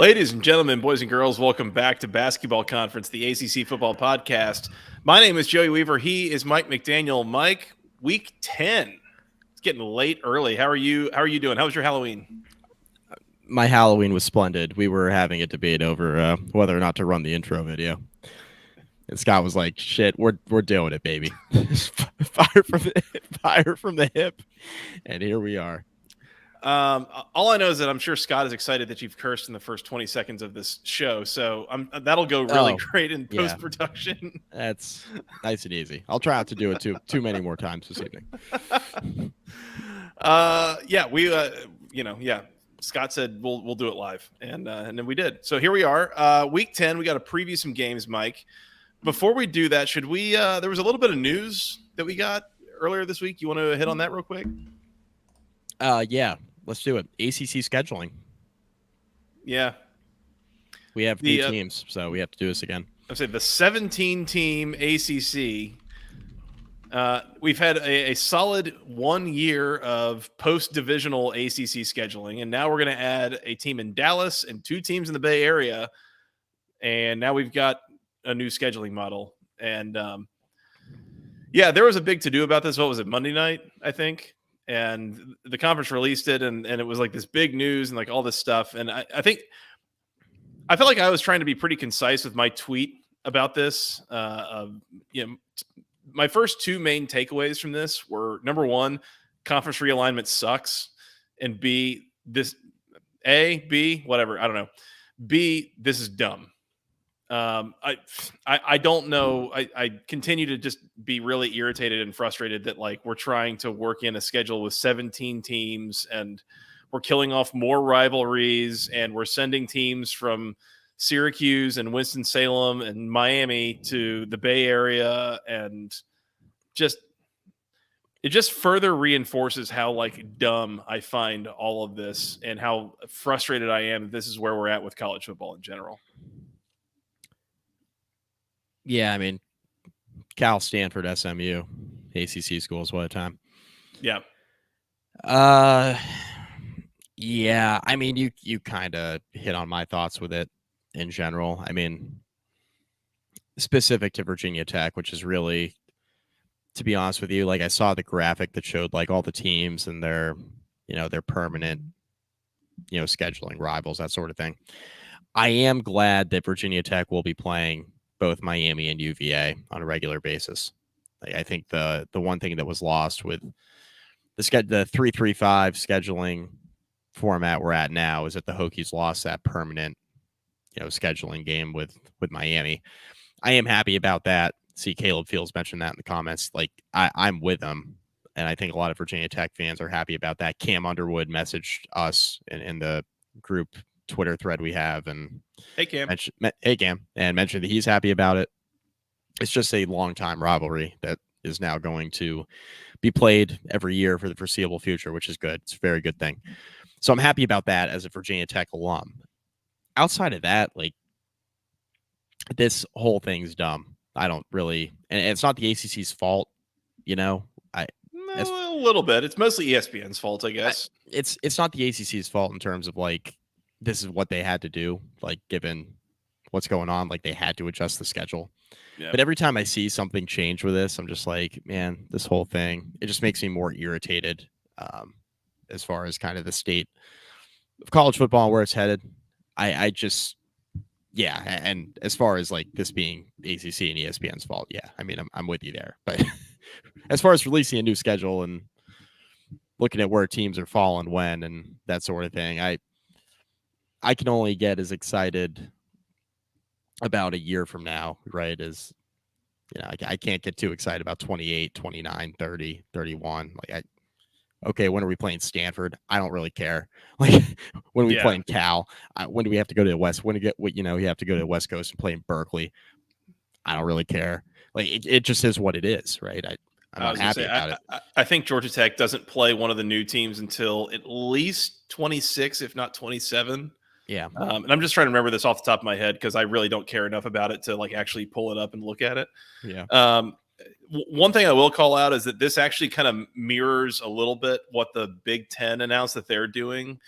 Ladies and gentlemen, boys and girls, welcome back to Basketball Conference, the ACC football podcast. My name is Joey Weaver. He is Mike McDaniel. Mike, week 10. It's getting late early. How are you doing? How was your Halloween? My Halloween was splendid. We were having a debate over whether or not to run the intro video. And Scott was like, shit, we're doing it, baby. Fire from the hip. And here we are. All I know is that I'm sure Scott is excited that you've cursed in the first 20 seconds of this show. So that'll go really great in post-production. That's nice and easy. I'll try not to do it too many more times this evening. Scott said we'll do it live, and then we did. So here we are, week 10. We got to preview some games, Mike. Before we do that, should we? There was a little bit of news that we got earlier this week. You want to hit on that real quick? Yeah, let's do it. ACC scheduling. Yeah, we have new teams, so we have to do this again. I'd say the 17-team ACC. We've had a solid 1 year of post-divisional ACC scheduling, and now we're going to add a team in Dallas and 2 teams in the Bay Area, and now we've got a new scheduling model. And there was a big to-do about this. What was it, Monday night, I think? And the conference released it, and it was like this big news and like all this stuff. And I felt like I was trying to be pretty concise with my tweet about this. My first 2 main takeaways from this were, number 1, conference realignment sucks, and B, this whatever, I don't know. B, this is dumb. I don't know. I continue to just be really irritated and frustrated that like we're trying to work in a schedule with 17 teams, and we're killing off more rivalries, and we're sending teams from Syracuse and Winston-Salem and Miami to the Bay Area, and it just further reinforces how like dumb I find all of this, and how frustrated I am that this is where we're at with college football in general. Yeah, I mean, Cal, Stanford, SMU, ACC schools, what a time. Yeah. Yeah, I mean, you kind of hit on my thoughts with it in general. I mean, specific to Virginia Tech, which is really, to be honest with you, like I saw the graphic that showed like all the teams and their permanent, scheduling rivals, that sort of thing. I am glad that Virginia Tech will be playing both Miami and UVA on a regular basis. Like, I think the one thing that was lost with the 3-3-5 scheduling format we're at now is that the Hokies lost that permanent, scheduling game with Miami. I am happy about that. See, Caleb Fields mentioned that in the comments. Like, I'm with him, and I think a lot of Virginia Tech fans are happy about that. Cam Underwood messaged us in the group Twitter thread we have, and hey Cam, and mentioned that he's happy about it. It's just a long-time rivalry that is now going to be played every year for the foreseeable future, which is good. It's a very good thing. So I'm happy about that as a Virginia Tech alum. Outside of that, like, this whole thing's dumb. I don't really, and it's not the ACC's fault, a little bit. It's mostly ESPN's fault, I guess. It's not the ACC's fault in terms of like, this is what they had to do, like, given what's going on, like they had to adjust the schedule. Yeah. But every time I see something change with this, I'm just like, man, this whole thing, it just makes me more irritated as far as kind of the state of college football and where it's headed. And as far as like this being ACC and ESPN's fault, yeah, I mean, I'm with you there. But as far as releasing a new schedule and looking at where teams are falling when and that sort of thing, I can only get as excited about a year from now, right? As I can't get too excited about 28, 29, 30, 31. Like, okay, when are we playing Stanford? I don't really care. Like, when are we playing Cal? When do we have to go to the West? When you have to go to the West Coast and play in Berkeley? I don't really care. Like, it just is what it is, right? I'm not happy about it. I think Georgia Tech doesn't play one of the new teams until at least 26, if not 27. Yeah. And I'm just trying to remember this off the top of my head because I really don't care enough about it to like actually pull it up and look at it. Yeah. One thing I will call out is that this actually kind of mirrors a little bit what the Big Ten announced that they're doing.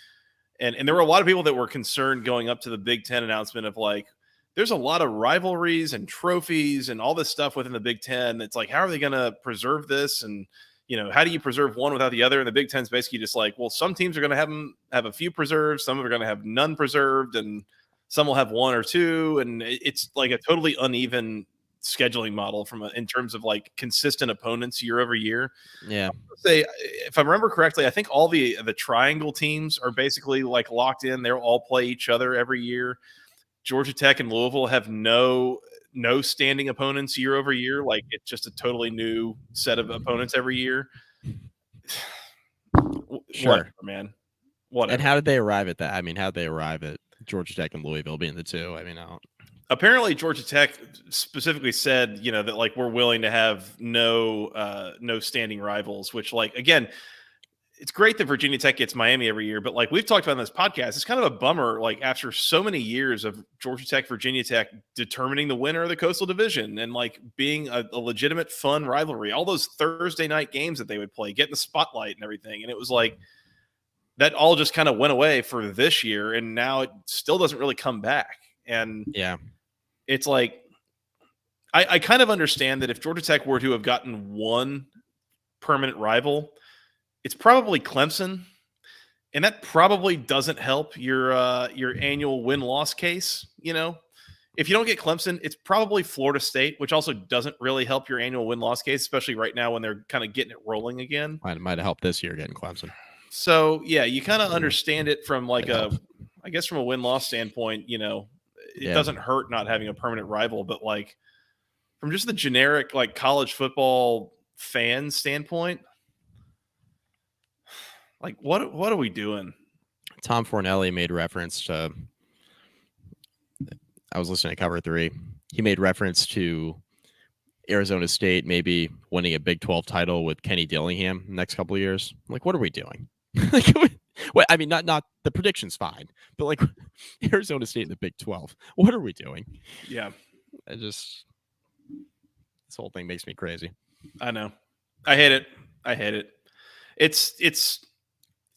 And there were a lot of people that were concerned going up to the Big Ten announcement of like, there's a lot of rivalries and trophies and all this stuff within the Big Ten. That's like, how are they going to preserve this? And, how do you preserve one without the other? And the Big Ten's basically just like, well, some teams are going to have a few preserved. Some are going to have none preserved. And some will have one or two. And it's like a totally uneven scheduling model in terms of like consistent opponents year over year. Yeah. Say, if I remember correctly, I think all the triangle teams are basically like locked in. They'll all play each other every year. Georgia Tech and Louisville have no standing opponents year over year. Like it's just a totally new set of opponents every year. Sure, whatever, man. Whatever. And how did they arrive at that? I mean, how did they arrive at Georgia Tech and Louisville being the two? I mean, apparently Georgia Tech specifically said, that like we're willing to have no standing rivals, which like, again, it's great that Virginia Tech gets Miami every year, but like we've talked about in this podcast, it's kind of a bummer. Like after so many years of Georgia Tech, Virginia Tech determining the winner of the Coastal Division and like being a legitimate fun rivalry, all those Thursday night games that they would play, getting the spotlight and everything. And it was like, that all just kind of went away for this year. And now it still doesn't really come back. And yeah, it's like, I kind of understand that if Georgia Tech were to have gotten one permanent rival, it's probably Clemson, and that probably doesn't help your annual win-loss case. If you don't get Clemson, it's probably Florida State, which also doesn't really help your annual win-loss case, especially right now when they're kind of getting it rolling again. Might have helped this year getting Clemson. So yeah, you kind of understand it from like I guess from a win-loss standpoint. It doesn't hurt not having a permanent rival, but like from just the generic like college football fan standpoint. Like, what are we doing? Tom Fornelli made reference to – I was listening to Cover 3. He made reference to Arizona State maybe winning a Big 12 title with Kenny Dillingham next couple of years. I'm like, what are we doing? Well, I mean, not the prediction's fine, but like Arizona State in the Big 12. What are we doing? Yeah. This whole thing makes me crazy. I know. I hate it. It's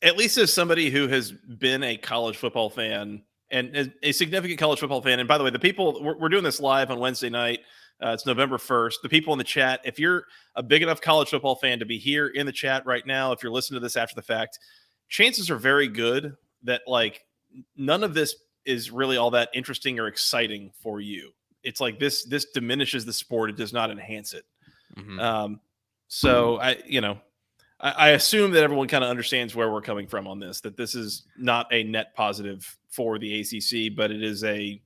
at least as somebody who has been a college football fan and a significant college football fan. And by the way, the people we're doing this live on Wednesday night. It's November 1st. The people in the chat, if you're a big enough college football fan to be here in the chat right now, if you're listening to this after the fact, chances are very good that like none of this is really all that interesting or exciting for you. It's like this diminishes the sport. It does not enhance it. Mm-hmm. So I assume that everyone kind of understands where we're coming from on this, that this is not a net positive for the ACC, but it is a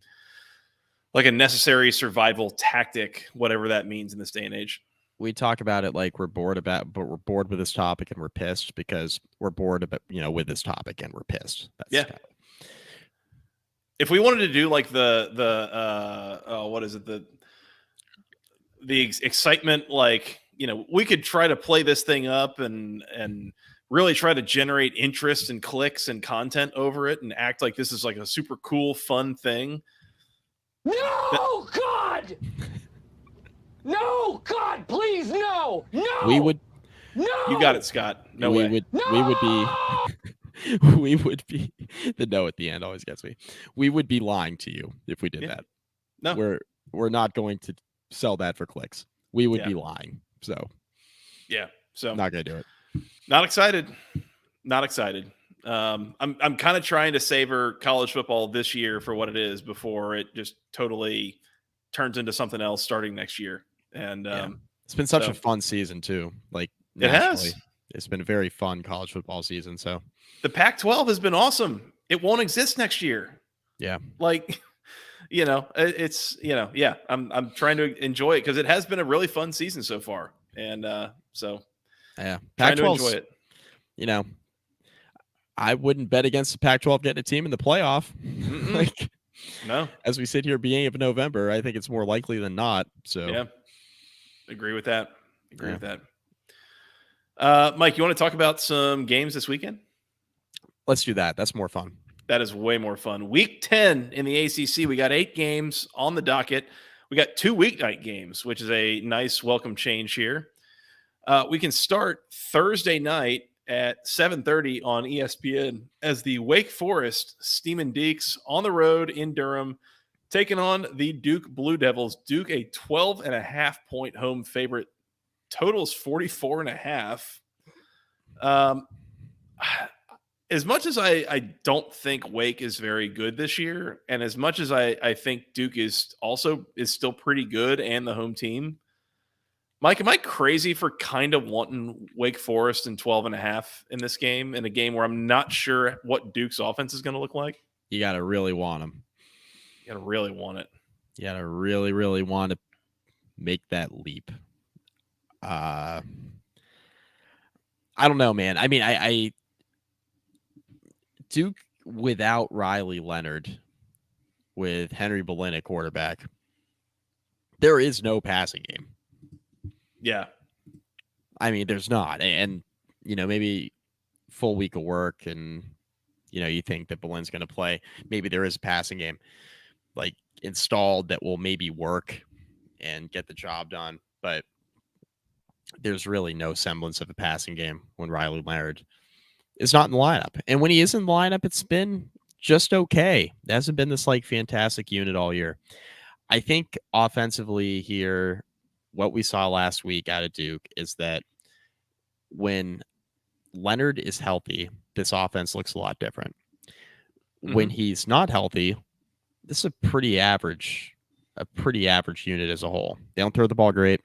necessary survival tactic, whatever that means in this day and age. We talk about it like we're bored with this topic and we're pissed because we're bored about, with this topic and we're pissed. Yeah. If we wanted to do like what is it? The excitement, like, we could try to play this thing up and really try to generate interest and clicks and content over it and act like this is like a super cool, fun thing. No, God! No, God, please, no! No! We would. No! You got it, Scott. No way. We would be. We would be. The no at the end always gets me. We would be lying to you if we did that. No, we're not going to sell that for clicks. We would be lying. So not gonna do it. Not excited. I'm kind of trying to savor college football this year for what it is before it just totally turns into something else starting next year. And it's been such a fun season too. Like it has. It's been a very fun college football season. So the Pac-12 has been awesome. It won't exist next year. Yeah. Like, it's I'm trying to enjoy it because it has been a really fun season so far. And so yeah, trying to enjoy it. I wouldn't bet against the Pac-12 getting a team in the playoff. No. As we sit here beginning of November, I think it's more likely than not. So yeah, agree with that. With that. Mike, you want to talk about some games this weekend? Let's do that. That's more fun. That is way more fun. Week 10 in the ACC, we got 8 games on the docket. We got 2 weeknight games, which is a nice welcome change here. We can start Thursday night at 7:30 on ESPN as the Wake Forest Steamin' Deeks on the road in Durham, taking on the Duke Blue Devils. Duke, a 12.5-point home favorite. Totals 44.5. As much as I don't think Wake is very good this year, and as much as I think Duke is still pretty good and the home team, Mike, am I crazy for kind of wanting Wake Forest in 12.5 in this game, in a game where I'm not sure what Duke's offense is going to look like? You got to really want them. You got to really want it. You got to really, really want to make that leap. I don't know, man. I mean, I Duke without Riley Leonard, with Henry Boleyn at quarterback, there is no passing game. Yeah. I mean, there's not. And, maybe full week of work and, you think that Boleyn's going to play. Maybe there is a passing game like installed that will maybe work and get the job done. But there's really no semblance of a passing game when Riley Leonard is not in the lineup. And when he is in the lineup, it's been just okay. It hasn't been this fantastic unit all year. I think offensively here, what we saw last week out of Duke is that when Leonard is healthy, this offense looks a lot different. Mm-hmm. When he's not healthy, this is a pretty average unit as a whole. They don't throw the ball great,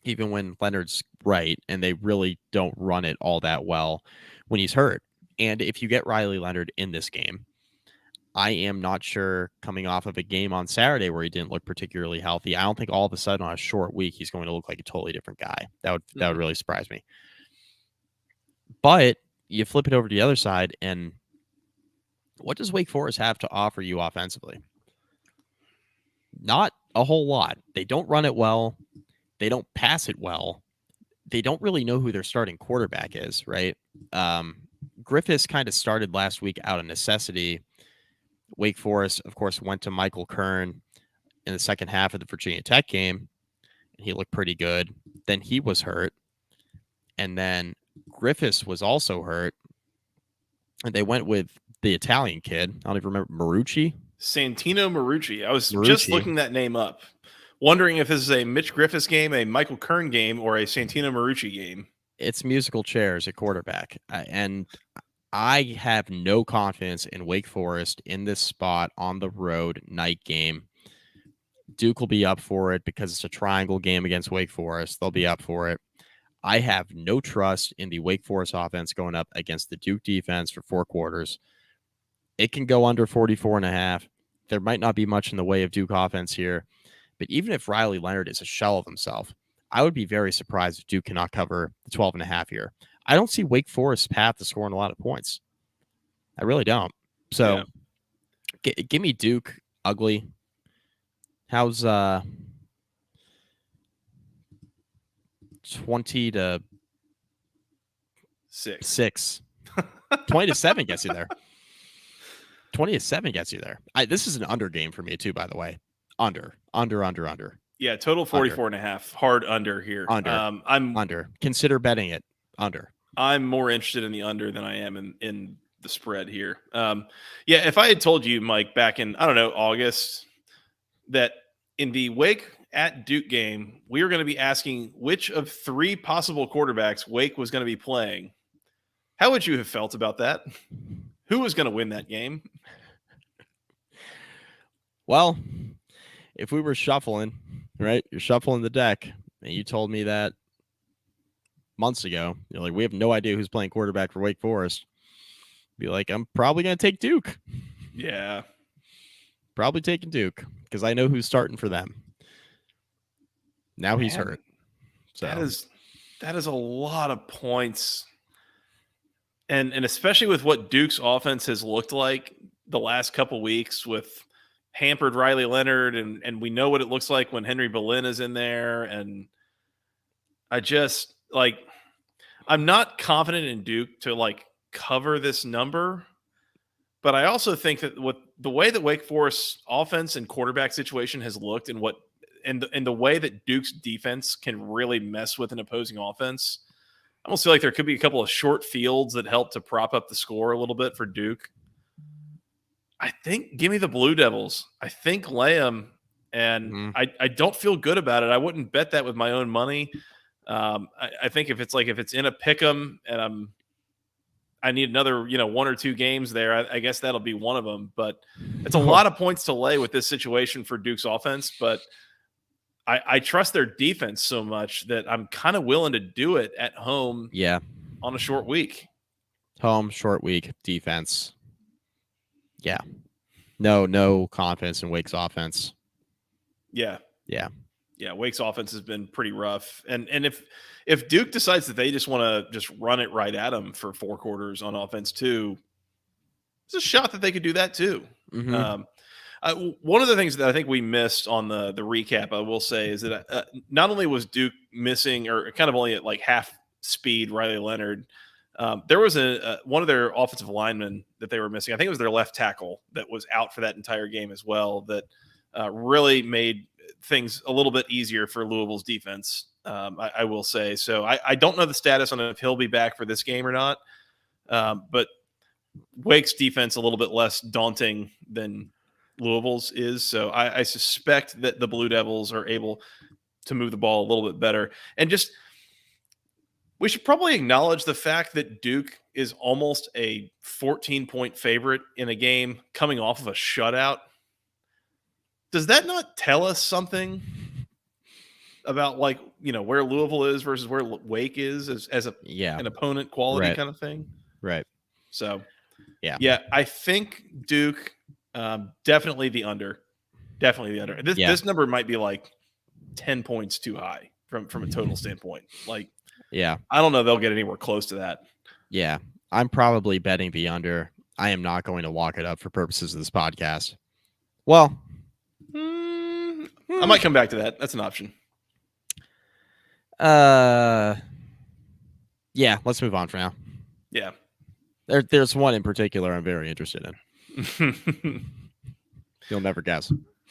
even when Leonard's right, and they really don't run it all that well when he's hurt. And if you get Riley Leonard in this game, I am not sure, coming off of a game on Saturday where he didn't look particularly healthy, I don't think all of a sudden on a short week he's going to look like a totally different guy. That would really surprise me. But you flip it over to the other side, and what does Wake Forest have to offer you offensively? Not a whole lot. They don't run it well. They don't pass it well. They don't really know who their starting quarterback is, right? Griffiths kind of started last week out of necessity. Wake Forest, of course, went to Michael Kern in the second half of the Virginia Tech game, and he looked pretty good. Then he was hurt, and then Griffiths was also hurt, and they went with the Italian kid. I don't even remember, Marucci? Santino Marucci. I was just looking that name up, wondering if this is a Mitch Griffiths game, a Michael Kern game, or a Santino Marucci game. It's musical chairs at quarterback, and I have no confidence in Wake Forest in this spot on the road night game. Duke will be up for it because it's a triangle game against Wake Forest. They'll be up for it. I have no trust in the Wake Forest offense going up against the Duke defense for 4 quarters. It can go under 44.5. There might not be much in the way of Duke offense here, but even if Riley Leonard is a shell of himself, I would be very surprised if Duke cannot cover the 12.5 here. I don't see Wake Forest's path to scoring a lot of points. I really don't. So give me Duke ugly. How's 20 to 6? 20 to 7 gets you there. 20 to 7 gets you there. This is an under game for me too, by the way. Under. Yeah, total 44.5. Hard under here. I'm under. Consider betting it under. I'm more interested in the under than I am in the spread here. If I had told you, Mike, back in, August, that in the Wake at Duke game, we were going to be asking which of 3 possible quarterbacks Wake was going to be playing, how would you have felt about that? Who was going to win that game? Well, if we were shuffling, right? You're shuffling the deck, and you told me that months ago. You're like, we have no idea who's playing quarterback for Wake Forest. Be like, I'm probably going to take Duke. Yeah. Probably taking Duke because I know who's starting for them. Now he's hurt. So that is a lot of points. And especially with what Duke's offense has looked like the last couple weeks with hampered Riley Leonard, and we know what it looks like when Henry Boleyn is in there. And I'm not confident in Duke to cover this number, but I also think that with the way that Wake Forest's offense and quarterback situation has looked and the way that Duke's defense can really mess with an opposing offense, almost feel like there could be a couple of short fields that help to prop up the score a little bit for Duke. I think give me the Blue Devils. I think lay them, and I don't feel good about it. I wouldn't bet that with my own money. I think if it's in a pick'em and I need another, 1 or 2 games there, I guess that'll be one of them. But it's a lot of points to lay with this situation for Duke's offense. But I trust their defense so much that I'm kind of willing to do it at home. Yeah. On a short week. Home, short week, defense. Yeah. No confidence in Wake's offense. Yeah. Yeah. Yeah, Wake's offense has been pretty rough. And if Duke decides that they just want to just run it right at them for 4 quarters on offense too, there's a shot that they could do that too. Mm-hmm. One of the things that I think we missed on the recap, I will say, is that not only was Duke missing or kind of only at like half speed Riley Leonard, there was one of their offensive linemen that they were missing. I think it was their left tackle that was out for that entire game as well. That really made things a little bit easier for Louisville's defense. I will say. So I don't know the status on if he'll be back for this game or not. But Wake's defense a little bit less daunting than Louisville's is. So I suspect that the Blue Devils are able to move the ball a little bit better. And just we should probably acknowledge the fact that Duke is almost a 14-point favorite in a game coming off of a shutout. Does that not tell us something about where Louisville is versus where Wake is as an opponent quality kind of thing? Right. So, yeah, I think Duke definitely the under. Definitely the under. This number might be like 10 points too high from a total standpoint. I don't know they'll get anywhere close to that. Yeah, I'm probably betting the under. I am not going to walk it up for purposes of this podcast. Well, I might come back to that. That's an option. Yeah, let's move on for now. Yeah. There's one in particular I'm very interested in. You'll never guess.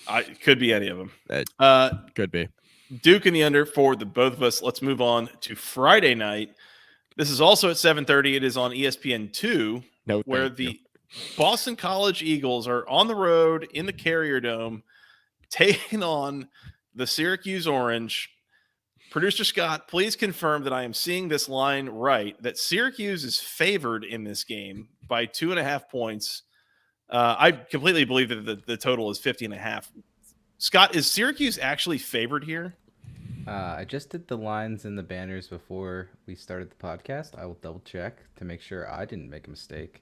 It could be any of them. Could be. Duke in the under for the both of us. Let's move on to Friday night. This is also at 7:30. It is on ESPN2, where the Boston College Eagles are on the road in the Carrier Dome, taking on the Syracuse Orange. Producer Scott, please confirm that I am seeing this line right, that Syracuse is favored in this game by 2.5 points. I completely believe that the total is 50.5. Scott, is Syracuse actually favored here? I just did the lines and the banners before we started the podcast. I will double check to make sure I didn't make a mistake.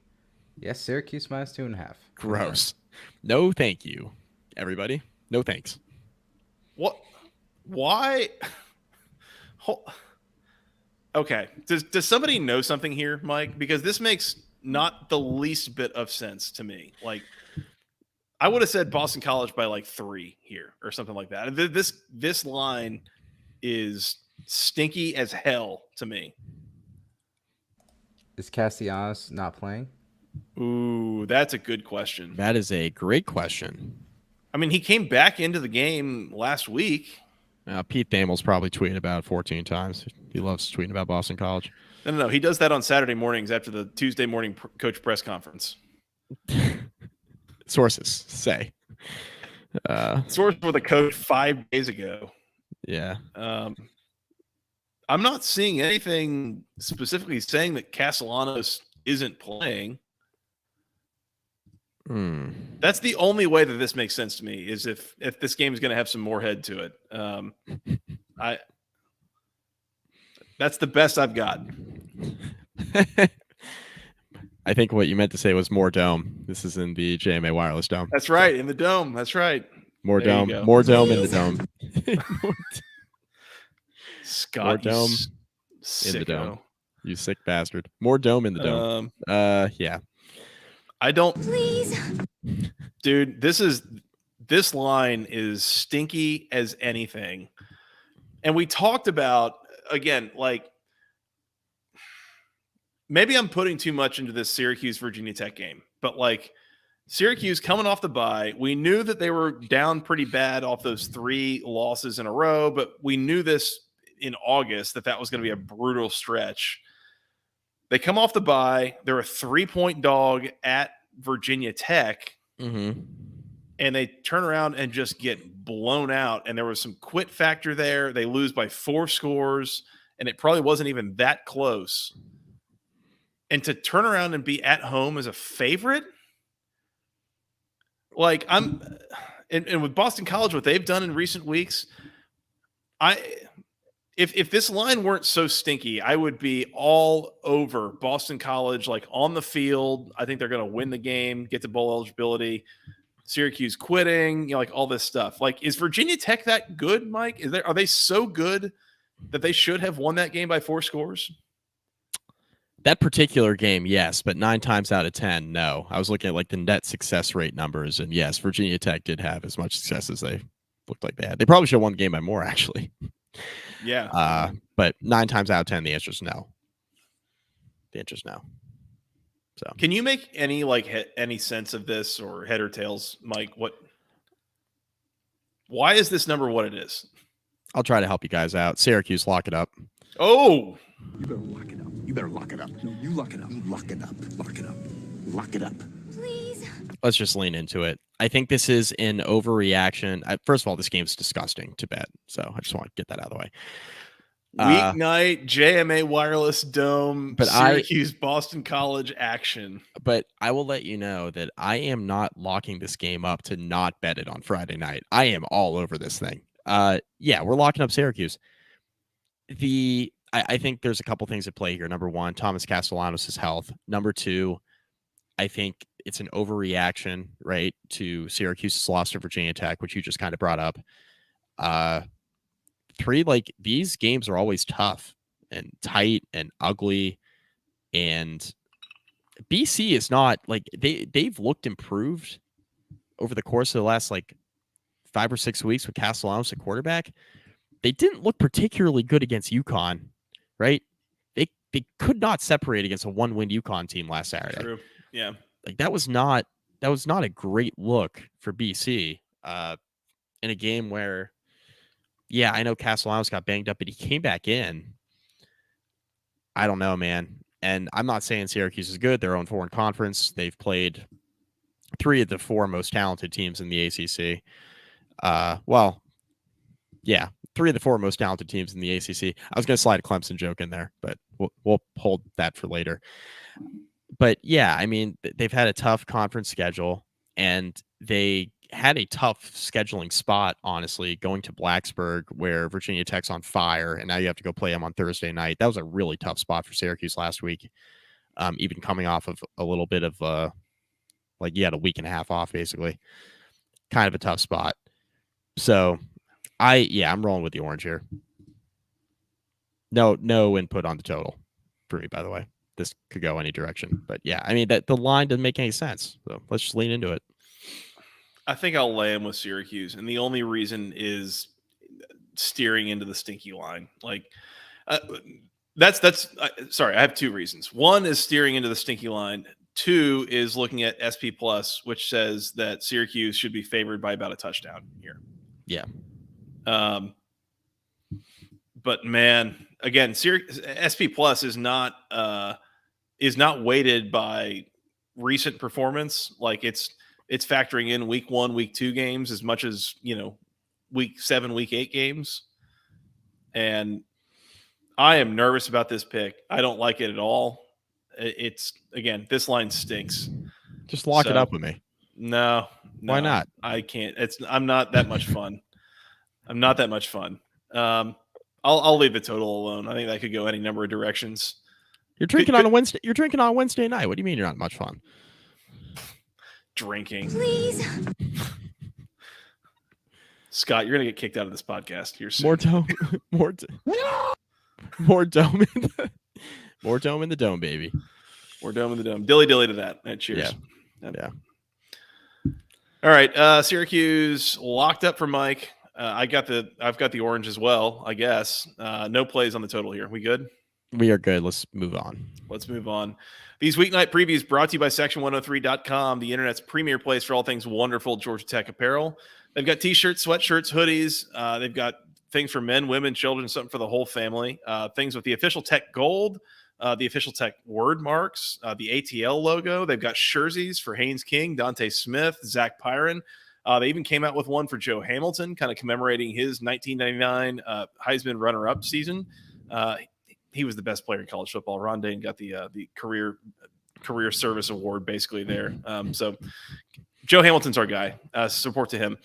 Yes, Syracuse minus 2.5. Gross. No, thank you, everybody. No thanks. What? Why? Okay. Does somebody know something here, Mike? Because this makes not the least bit of sense to me. I would have said Boston College by 3 here or something like that. This line is stinky as hell to me. Is Castellanos not playing? Ooh, that's a good question. That is a great question. I mean, he came back into the game last week. Pete Thamel's probably tweeted about it 14 times. He loves tweeting about Boston College. No. He does that on Saturday mornings after the Tuesday morning coach press conference. Sources say. Source for the coach 5 days ago. Yeah. I'm not seeing anything specifically saying that Castellanos isn't playing. That's the only way that this makes sense to me, is if this game is going to have some more head to it. That's the best I've got. I think what you meant to say was more dome. This is in the JMA Wireless Dome. That's right, in the dome. That's right. More there dome. More dome in the dome. Scott, more dome in the dome. You sick bastard. More dome in the dome. Yeah. I don't. Please. Dude, this line is stinky as anything. And we talked about, again, maybe I'm putting too much into this Syracuse Virginia Tech game, but Syracuse coming off the bye, we knew that they were down pretty bad off those 3 losses in a row, but we knew this in August that was going to be a brutal stretch. They come off the bye. They're a 3-point dog at Virginia Tech. Mm-hmm. And they turn around and just get blown out. And there was some quit factor there. They lose by 4 scores, and it probably wasn't even that close. And to turn around and be at home as a favorite, like and with Boston College, what they've done in recent weeks, if this line weren't so stinky, I would be all over Boston College, like on the field. I think they're going to win the game, get to bowl eligibility. Syracuse quitting, like all this stuff. Like, is Virginia Tech that good, Mike? Are they so good that they should have won that game by 4 scores? That particular game, yes, but 9 times out of 10, no. I was looking at like the net success rate numbers, and yes, Virginia Tech did have as much success as they looked like they had. They probably should have won the game by more, actually. Yeah. But 9 times out of 10, the answer is no. The answer is no. So, can you make any sense of this, or head or tails, Mike? Why is this number what it is? I'll try to help you guys out. Syracuse, lock it up. Oh, you better lock it up. You better lock it up. No, you lock it up. You lock it up. Lock it up. Lock it up. Please. Let's just lean into it. I think this is an overreaction. First of all, this game's disgusting to bet, so I just want to get that out of the way. Weeknight JMA Wireless Dome, but Syracuse Boston College action. But I will let you know that I am not locking this game up to not bet it on Friday night. I am all over this thing. Yeah, we're locking up Syracuse. I think there's a couple things at play here. Number one, Thomas Castellanos' health. Number two, I think it's an overreaction, right, to Syracuse's loss to Virginia Tech, which you just kind of brought up. 3, like, these games are always tough and tight and ugly, and BC is not like they've looked improved over the course of the last like 5 or 6 weeks with Castellanos at quarterback. They didn't look particularly good against UConn, right? They could not separate against a 1-win UConn team last Saturday. True. Yeah. Like that was not a great look for BC in a game where, yeah, I know Castellanos got banged up, but he came back in. I don't know, man. And I'm not saying Syracuse is good. They're on foreign conference. They've played 3 of the 4 most talented teams in the ACC. Well, yeah, 3 of the 4 most talented teams in the ACC. I was going to slide a Clemson joke in there, but we'll hold that for later. But yeah, I mean, they've had a tough conference schedule, and they had a tough scheduling spot, honestly, going to Blacksburg, where Virginia Tech's on fire, and now you have to go play them on Thursday night. That was a really tough spot for Syracuse last week, even coming off of a little bit of like you had a week and a half off, basically. Kind of a tough spot. So I'm rolling with the orange here. No input on the total for me, by the way. This could go any direction. But yeah, I mean, that the line doesn't make any sense. So let's just lean into it. I think I'll lay him with Syracuse, and the only reason is steering into the stinky line. Like, sorry, I have 2 reasons. One is steering into the stinky line. 2 is looking at SP Plus, which says that Syracuse should be favored by about a touchdown here. Yeah. But man, again, SP Plus is not weighted by recent performance. Like it's factoring in week 1, week 2 games as much as, week 7, week 8 games. And I am nervous about this pick. I don't like it at all. It's, again, this line stinks. Just lock it up with me. No. Why not? I can't. I'm not that much fun. I'm not that much fun. I'll leave the total alone. I think that could go any number of directions. You're drinking on a Wednesday. You're drinking on Wednesday night. What do you mean you're not much fun? Drinking. Please. Scott, you're gonna get kicked out of this podcast here soon. More dome in the dome, baby. More dome in the dome. Dilly to that. Right, cheers. Yeah. All right. Syracuse locked up for Mike. I've got the orange as well, I guess. No plays on the total here. We good? We are good. Let's move on. These weeknight previews brought to you by section103.com, the internet's premier place for all things wonderful Georgia Tech apparel. They've got t-shirts, sweatshirts, hoodies. They've got things for men, women, children, something for the whole family. Things with the official Tech gold, the official Tech word marks, the ATL logo. They've got jerseys for Haynes King, Dante Smith, Zach Pyron. They even came out with one for Joe Hamilton, kind of commemorating his 1999 Heisman runner-up season. He was the best player in college football. Ron Dane got the career service award basically there. So Joe Hamilton's our guy. Support to him.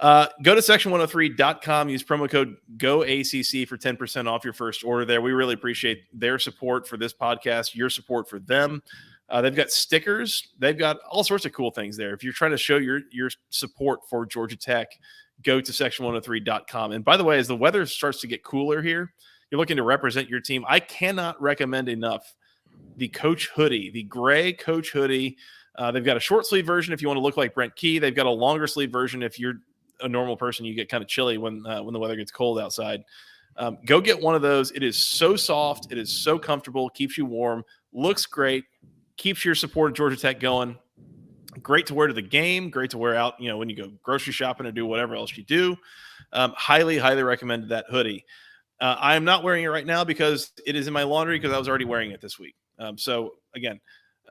Go to section103.com. Use promo code GOACC for 10% off your first order there. We really appreciate their support for this podcast, your support for them. They've got stickers. They've got all sorts of cool things there. If you're trying to show your support for Georgia Tech, go to section103.com. And by the way, as the weather starts to get cooler here, you're looking to represent your team, I cannot recommend enough the Coach hoodie, the gray Coach hoodie. They've got a short sleeve version if you want to look like Brent Key. They've got a longer sleeve version if you're a normal person. You get kind of chilly when the weather gets cold outside. Go get one of those. It is so soft. It is so comfortable. Keeps you warm. Looks great. Keeps your support of Georgia Tech going. Great to wear to the game. Great to wear out, when you go grocery shopping or do whatever else you do. Highly, highly recommend that hoodie. I am not wearing it right now because it is in my laundry because I was already wearing it this week. So again,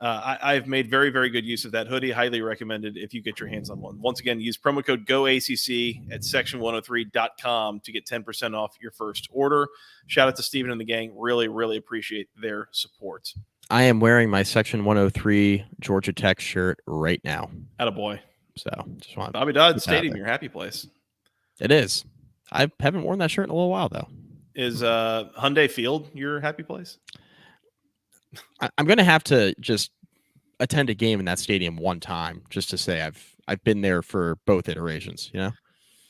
I've made very, very good use of that hoodie. Highly recommended if you get your hands on one. Once again, use promo code GOACC at section103.com to get 10% off your first order. Shout out to Steven and the gang. Really, really appreciate their support. I am wearing my Section 103 Georgia Tech shirt right now. Attaboy. So just want Bobby Dodd Stadium, your happy place. It is. I haven't worn that shirt in a little while, though. Is Hyundai Field your happy place? I'm going to have to just attend a game in that stadium one time just to say I've been there for both iterations,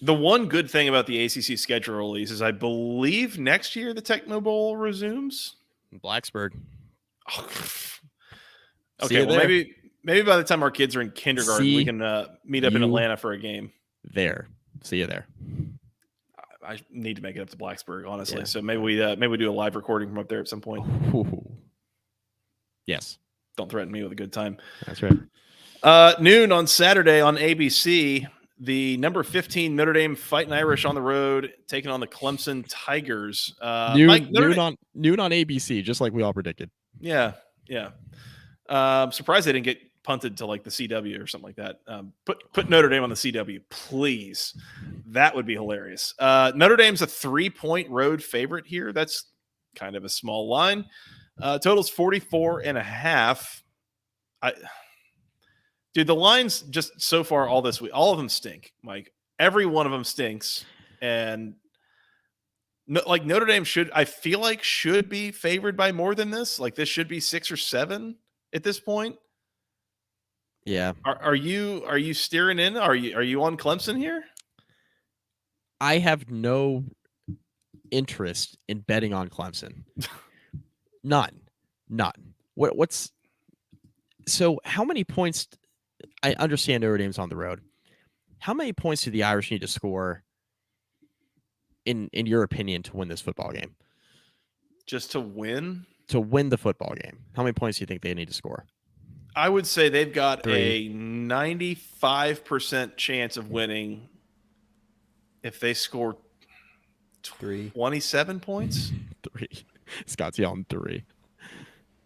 The one good thing about the ACC schedule release is I believe next year the Tecmo Bowl resumes. Blacksburg. Oh. Okay, well maybe by the time our kids are in kindergarten, we can meet up in Atlanta for a game. There. See you there. I need to make it up to Blacksburg, honestly. Yeah. So maybe we do a live recording from up there at some point. Ooh. Yes. Don't threaten me with a good time. That's right. Noon on Saturday on ABC, the number 15 Notre Dame Fighting Irish on the road, taking on the Clemson Tigers. Noon on ABC, just like we all predicted. Yeah. Surprised they didn't get punted to like the CW or something like that. Put Notre Dame on the CW, please. That would be hilarious. Notre Dame's a 3-point road favorite here. That's kind of a small line. Total's 44.5. Dude, the lines just so far all this week, all of them stink, Mike. Every one of them stinks. And Notre Dame should be favored by more than this. Like this should be 6 or 7 at this point. Yeah. Are you steering in? Are you on Clemson here? I have no interest in betting on Clemson. None. What's so how many points? I understand Notre Dame's on the road. How many points do the Irish need to score in your opinion to win this football game? Just to win? To win the football game. How many points do you think they need to score? I would say they've got 3. a 95% chance of winning if they score 27 points. 3. Scott's yelling 3.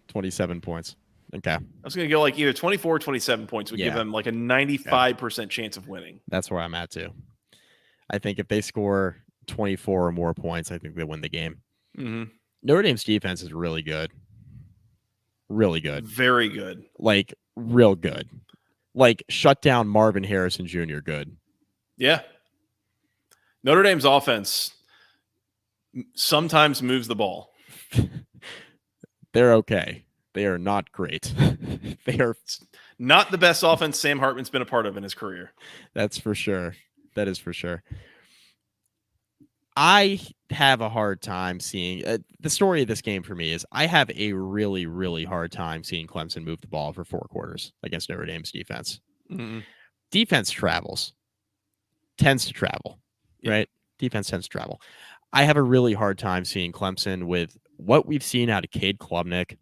27 points. Okay. I was going to go like either 24 or 27 points would give them like a 95% chance of winning. That's where I'm at too. I think if they score 24 or more points, I think they win the game. Mm-hmm. Notre Dame's defense is really good. Really good. Very good. Like, real good. Like, shut down Marvin Harrison Jr. good. Yeah. Notre Dame's offense sometimes moves the ball. They're okay. They are not great. They are not the best offense Sam Hartman's been a part of in his career. That's for sure. That is for sure. I have a hard time seeing the story of this game for me is I have a really, really hard time seeing Clemson move the ball for 4 quarters against Notre Dame's defense. Mm-hmm. Defense tends to travel, right? Defense tends to travel. I have a really hard time seeing Clemson with what we've seen out of Cade Klubnik.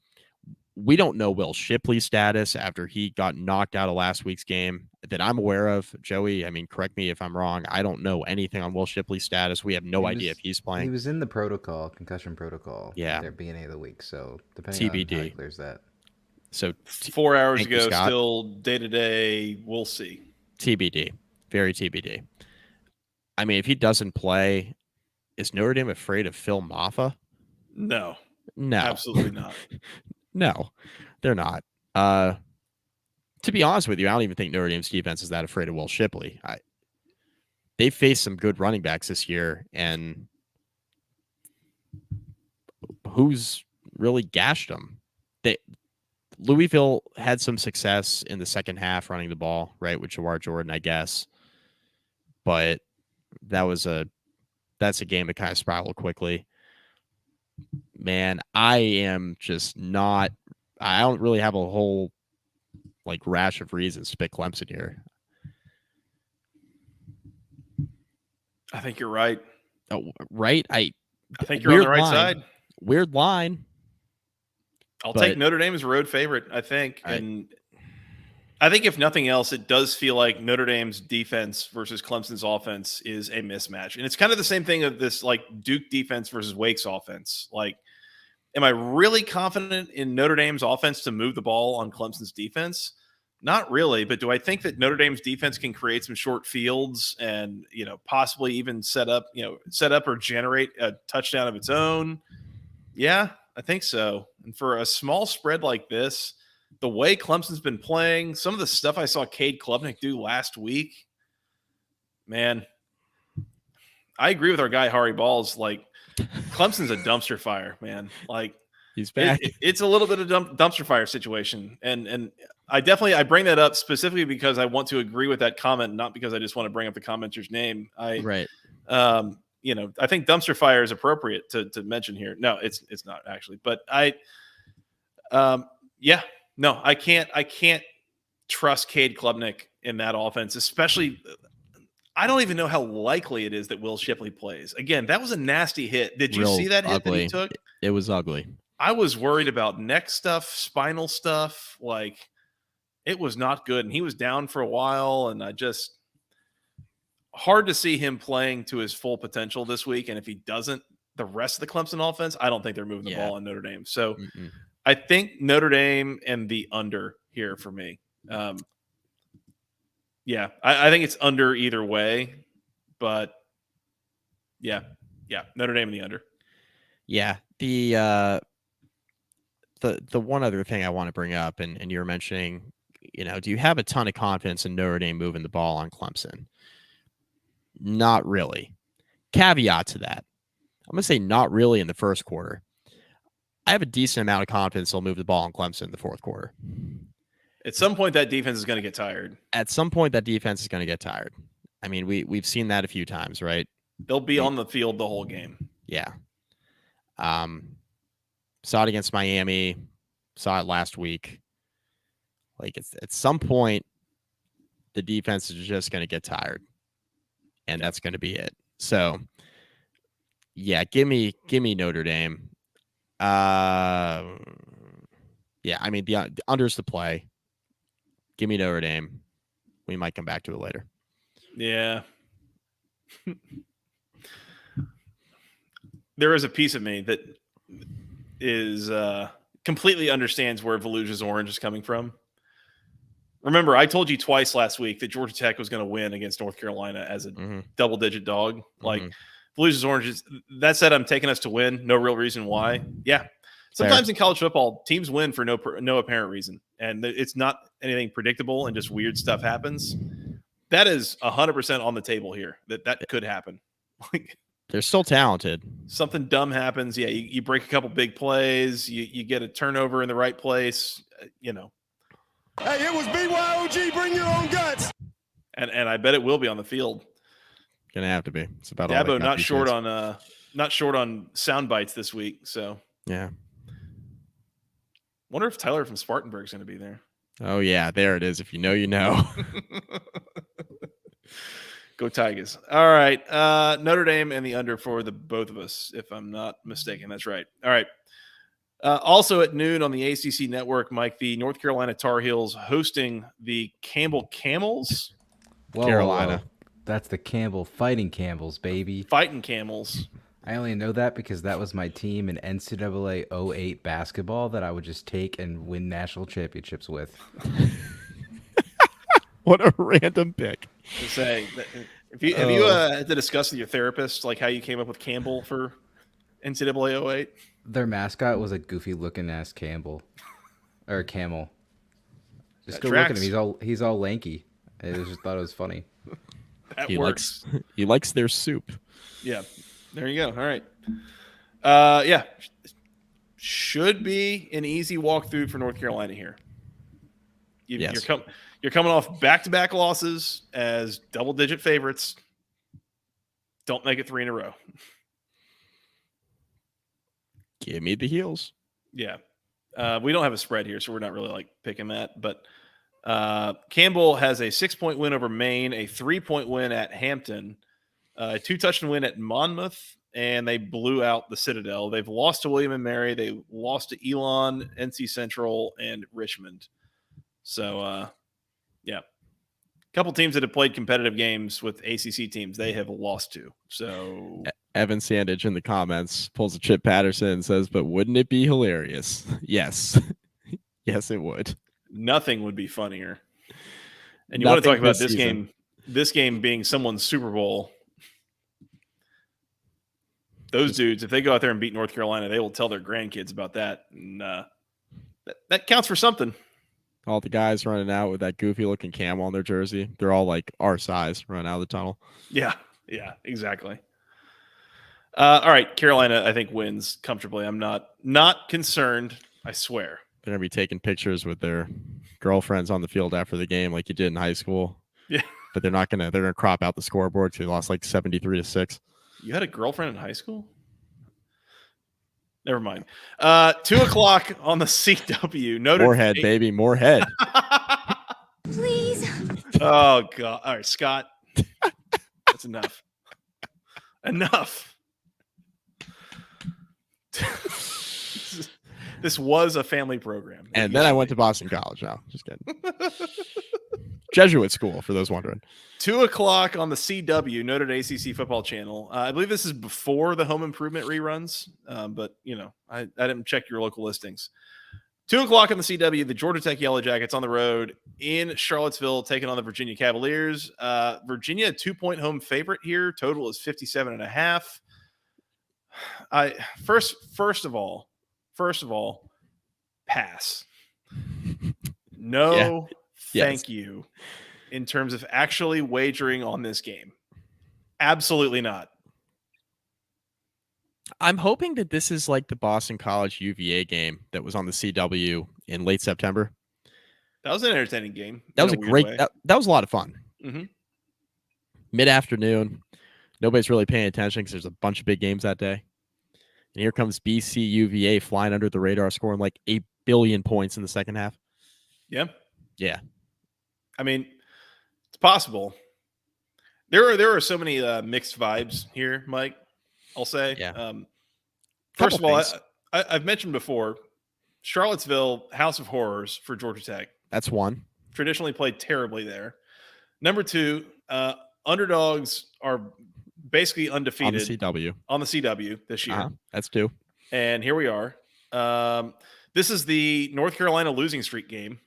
We don't know Will Shipley's status after he got knocked out of last week's game. that I'm aware of. Joey, I mean, correct me if I'm wrong. I don't know anything on Will Shipley's status. We have no idea if he's playing. He was in the concussion protocol Yeah. at the beginning of the week. So depending on how he clears that. So 4 hours thank you, ago, Scott. still day-to-day, we'll see. TBD. Very TBD. I mean, if he doesn't play, is Notre Dame afraid of Phil Maffa? No, No. absolutely not. No, they're not. To be honest with you, I don't even think Notre Dame's defense is that afraid of Will Shipley. They've faced some good running backs this year, and who's really gashed them? Louisville had some success in the second half running the ball, right, with Jawar Jordan, I guess. But that's a game that kind of spiraled quickly. Man, I am just not. I don't really have a whole rash of reasons to pick Clemson here. I think you're right. Oh, right? I think you're on the right side. Weird line. I'll take Notre Dame as a road favorite, I think. And I think if nothing else, it does feel like Notre Dame's defense versus Clemson's offense is a mismatch. And it's kind of the same thing of this Duke defense versus Wake's offense. Am I really confident in Notre Dame's offense to move the ball on Clemson's defense? Not really, but do I think that Notre Dame's defense can create some short fields and, possibly even set up or generate a touchdown of its own? Yeah, I think so. And for a small spread like this, the way Clemson's been playing, some of the stuff I saw Cade Klubnik do last week, man, I agree with our guy Hari Balls. Clemson's a dumpster fire, man. He's back. It's a little bit of dumpster fire situation, and I bring that up specifically because I want to agree with that comment, not because I just want to bring up the commenter's name. Right. I think dumpster fire is appropriate to mention here. No, it's not actually, but I can't trust Cade Klubnik in that offense, especially. I don't even know how likely it is that Will Shipley plays. Again, that was a nasty hit. Did you see that hit that he took? It was ugly. I was worried about neck stuff, spinal stuff. It was not good. And he was down for a while. And hard to see him playing to his full potential this week. And if he doesn't, the rest of the Clemson offense, I don't think they're moving the ball on Notre Dame. So I think Notre Dame and the under here for me. I think it's under either way, but Notre Dame and the under. Yeah, the one other thing I want to bring up, and you're mentioning, do you have a ton of confidence in Notre Dame moving the ball on Clemson? Not really. Caveat to that, I'm going to say not really in the first quarter. I have a decent amount of confidence they'll move the ball on Clemson in the fourth quarter. At some point, that defense is going to get tired. I mean, we've seen that a few times, right? They'll be on the field the whole game. Yeah. Saw it against Miami. Saw it last week. At some point, the defense is just going to get tired, and that's going to be it. So, yeah, give me Notre Dame. I mean the under's the play. Give me Notre Dame. We might come back to it later. Yeah. There is a piece of me that is completely understands where Volusia's orange is coming from. Remember, I told you twice last week that Georgia Tech was going to win against North Carolina as a double-digit dog. Volusia's orange that said, I'm taking us to win. No real reason why. Yeah. Sometimes in college football, teams win for no apparent reason, and it's not anything predictable, and just weird stuff happens. That is 100% on the table here. That could happen. They're still talented. Something dumb happens. Yeah, you break a couple big plays. You get a turnover in the right place. Hey, it was BYOG. Bring your own guts. And I bet it will be on the field. Gonna have to be. It's about Dabo all not short on sound bites this week. So yeah. Wonder if Tyler from Spartanburg is going to be there. Oh yeah, there it is. If you know, you know. Go Tigers. All right. Notre Dame and the under for the both of us, if I'm not mistaken. That's right. All right. Also at noon on the ACC network, Mike, the North Carolina Tar Heels hosting the Campbell Camels. Whoa, Carolina. whoa. That's the Campbell Fighting Campbells, baby. Fighting Camels. I only know that because that was my team in NCAA 08 basketball that I would just take and win national championships with. What a random pick. To say, have you had to discuss with your therapist like how you came up with Campbell for NCAA 08? Their mascot was a goofy looking ass Campbell or camel. Just That go look at tracks. him. He's all lanky. I just thought it was funny. That He works. likes their soup. Yeah. There you go. All right. Yeah. Should be an easy walkthrough for North Carolina here. Yes. You're coming off back-to-back losses as double-digit favorites. Don't make it 3 in a row. Give me the heels. Yeah. We don't have a spread here, so we're not really like picking that. But Campbell has a 6-point win over Maine, a 3-point win at Hampton, a 2-touchdown win at Monmouth, and they blew out the Citadel. They've lost to William and Mary. They lost to Elon, NC Central, and Richmond. So, yeah. A couple teams that have played competitive games with ACC teams, they have lost to. So Evan Sandage in the comments pulls a Chip Patterson and says, but wouldn't it be hilarious? Yes. Yes, it would. nothing would be funnier. And you want to talk about this game being someone's Super Bowl. Those dudes, if they go out there and beat North Carolina, they will tell their grandkids about that. And that counts for something. All the guys running out with that goofy looking camel on their jersey. They're all like our size running out of the tunnel. Yeah, exactly. All right, Carolina, I think, wins comfortably. I'm not concerned, I swear. They're going to be taking pictures with their girlfriends on the field after the game like you did in high school. Yeah. But they're going to crop out the scoreboard because they lost like 73-6. You had a girlfriend in high school? Never mind. 2:00 on the CW. Notre Morehead, Dame. baby. Morehead. Please. Oh, God. All right, Scott. That's enough. Enough. This was a family program. And then I went to Boston College now. Just kidding. Jesuit school, for those wondering. 2:00 on the CW, Notre Dame ACC football channel. I believe this is before the home improvement reruns, but, I didn't check your local listings. 2:00 on the CW, the Georgia Tech Yellow Jackets on the road in Charlottesville, taking on the Virginia Cavaliers. Virginia, 2-point home favorite here. Total is 57.5. First of all, pass. No, thank you. In terms of actually wagering on this game, absolutely not. I'm hoping that this is like the Boston College UVA game that was on the CW in late September. That was an entertaining game. That was a great. That was a lot of fun. Mm-hmm. Mid-afternoon, nobody's really paying attention because there's a bunch of big games that day. And here comes BC UVA flying under the radar, scoring like 8 billion points in the second half. Yeah. Yeah. I mean, it's possible. There are so many mixed vibes here, Mike. I'll say. Yeah. First of all, I've mentioned before, Charlottesville, House of Horrors for Georgia Tech. That's one. Traditionally played terribly there. Number two, underdogs are basically undefeated on the CW this year. That's two. And here we are. This is the North Carolina losing streak game,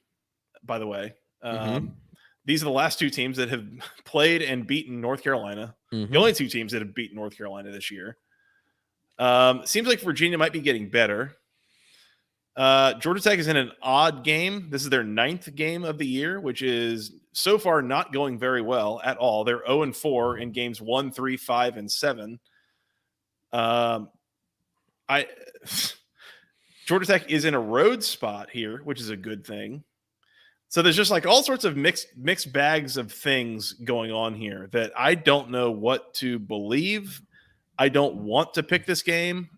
by the way. These are the last two teams that have played and beaten North Carolina. The only two teams that have beaten North Carolina this year. Seems like Virginia might be getting better. Georgia Tech is in an odd game. This is their 9th game of the year, which is so far not going very well at all. They're 0-4 in games 1, 3, 5, and 7. Georgia Tech is in a road spot here, which is a good thing. So there's just like all sorts of mixed bags of things going on here that I don't know what to believe. I don't want to pick this game.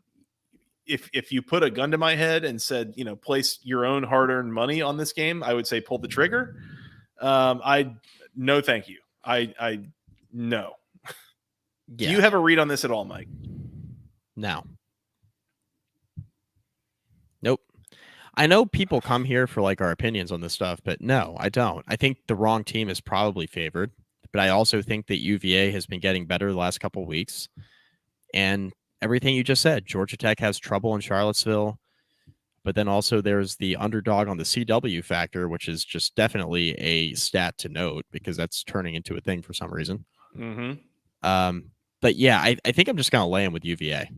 If you put a gun to my head and said, place your own hard-earned money on this game, I would say pull the trigger. No, thank you. I no. Yeah. Do you have a read on this at all, Mike? No. I know people come here for like our opinions on this stuff, but no, I don't. I think the wrong team is probably favored, but I also think that UVA has been getting better the last couple of weeks. And everything you just said, Georgia Tech has trouble in Charlottesville, but then also there's the underdog on the CW factor, which is just definitely a stat to note because that's turning into a thing for some reason. Mm-hmm. But yeah, I think I'm just going to lay him with UVA.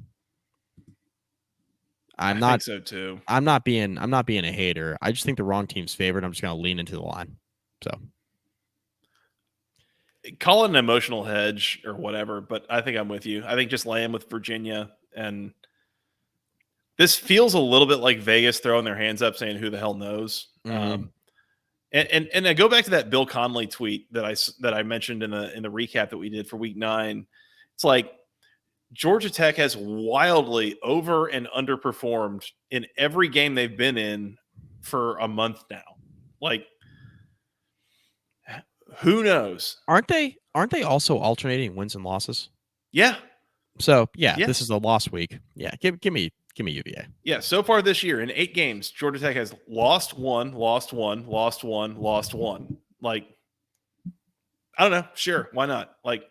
I think so too. I'm not being a hater. I just think the wrong team's favored. I'm just going to lean into the line. So call it an emotional hedge or whatever, but I think I'm with you. I think just lay him with Virginia, and this feels a little bit like Vegas throwing their hands up saying, who the hell knows? Mhm. And I go back to that Bill Connolly tweet that I mentioned in the recap that we did for week 9. It's like Georgia Tech has wildly over and underperformed in every game they've been in for a month now. Like, who knows? Aren't they also alternating wins and losses? Yeah. So yeah, Yes. This is the loss week. Yeah, give me UVA. Yeah, so far this year in 8 games, Georgia Tech has lost one, lost one, lost one, lost one. Like, I don't know. Sure, why not? Like,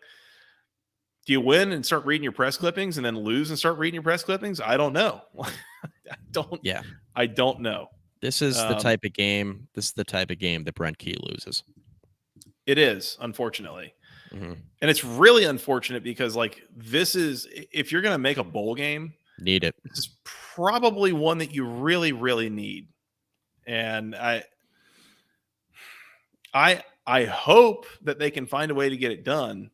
do you win and start reading your press clippings and then lose and start reading your press clippings? I don't know. I don't know. This is the type of game. This is the type of game that Brent Key loses. It is, unfortunately. Mm-hmm. And it's really unfortunate because, like, this is, if you're going to make a bowl game, need it. This is probably one that you really, really need. And I hope that they can find a way to get it done.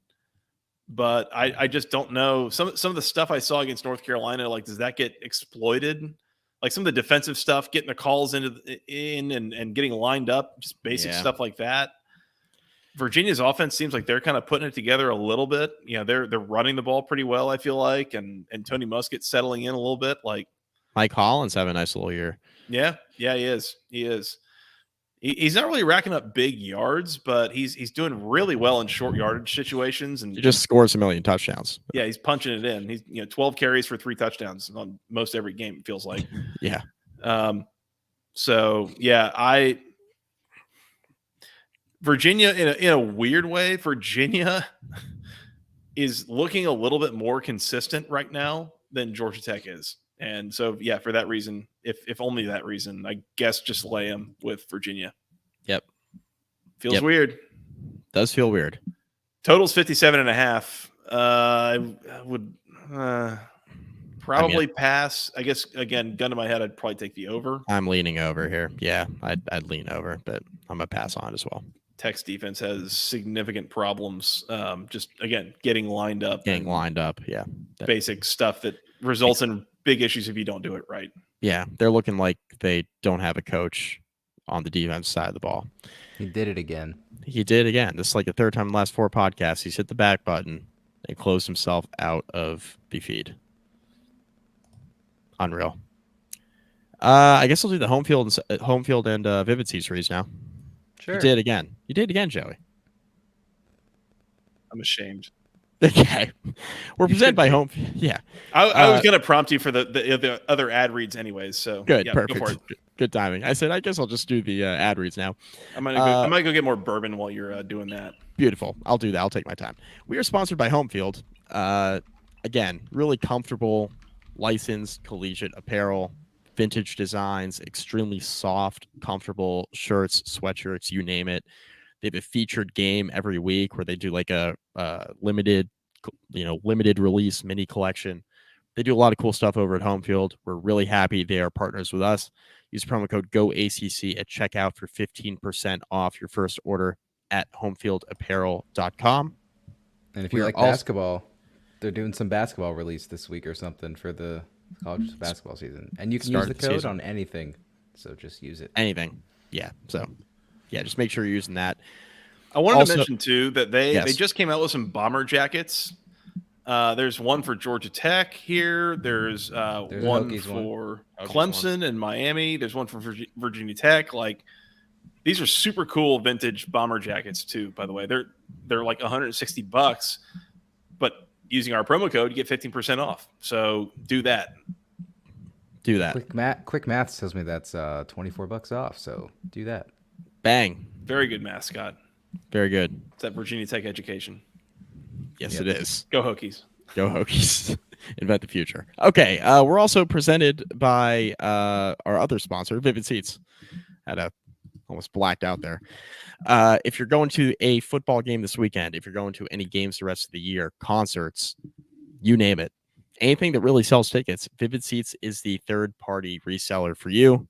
But I just don't know. Some of the stuff I saw against North Carolina, like, does that get exploited? Like some of the defensive stuff, getting the calls in and getting lined up, just basic stuff like that. Virginia's offense seems like they're kind of putting it together a little bit. You know, they're running the ball pretty well, I feel like, and Tony Muskett's settling in a little bit. Like Mike Hollins having a nice little year. Yeah, he is. He's not really racking up big yards, but he's doing really well in short yardage situations, and he just scores a million touchdowns. Yeah, he's punching it in. He's 12 carries for 3 touchdowns on most every game, it feels like. Yeah. So yeah, Virginia in a weird way, Virginia is looking a little bit more consistent right now than Georgia Tech is. And so, yeah, for that reason, if only that reason, I guess just lay them with Virginia. Yep. Feels weird. Does feel weird. Total's 57.5. I would probably pass. I guess, again, gun to my head, I'd probably take the over. I'm leaning over here. Yeah, I'd lean over, but I'm going to pass on as well. Tech's defense has significant problems. Just, again, getting lined up. Yeah. Basic stuff that results in big issues if you don't do it right. Yeah, they're looking like they don't have a coach on the defense side of the ball. He did it again. This is like the third time in the last 4 podcasts. He's hit the back button and closed himself out of the feed. Unreal. I guess I'll do the Homefield and Vivid series now. Sure. You did again, Joey. I'm ashamed. Okay. We're presented by Home. Yeah. I was going to prompt you for the other ad reads anyways. So good. Yeah, perfect. go for it. Good timing. I said, I guess I'll just do the ad reads now. I might go get more bourbon while you're doing that. Beautiful. I'll do that. I'll take my time. We are sponsored by Homefield. Again, really comfortable, licensed collegiate apparel, vintage designs, extremely soft, comfortable shirts, sweatshirts, you name it. They have a featured game every week where they do like a limited release mini collection. They do a lot of cool stuff over at Homefield. We're really happy they are partners with us. Use promo code GOACC at checkout for 15% off your first order at homefieldapparel.com. And if you like basketball, they're doing some basketball release this week or something for the college basketball season. And you can use the code on anything. So just use it. Anything. Yeah. So, yeah, just make sure you're using that. I wanted to mention, too, that they just came out with some bomber jackets. There's one for Georgia Tech here. There's one for Clemson and Miami. There's one for Virginia Tech. Like, these are super cool vintage bomber jackets, too, by the way. They're like $160, but using our promo code, you get 15% off. So do that. Do that. Quick math tells me that's $24 off. So do that. Bang. Very good mascot. Very good. It's that Virginia Tech education. Yes, it is. Go Hokies. Go Hokies. Invent the future. Okay. We're also presented by our other sponsor, Vivid Seats. Almost blacked out there. If you're going to a football game this weekend, if you're going to any games the rest of the year, concerts, you name it, anything that really sells tickets, Vivid Seats is the third-party reseller for you.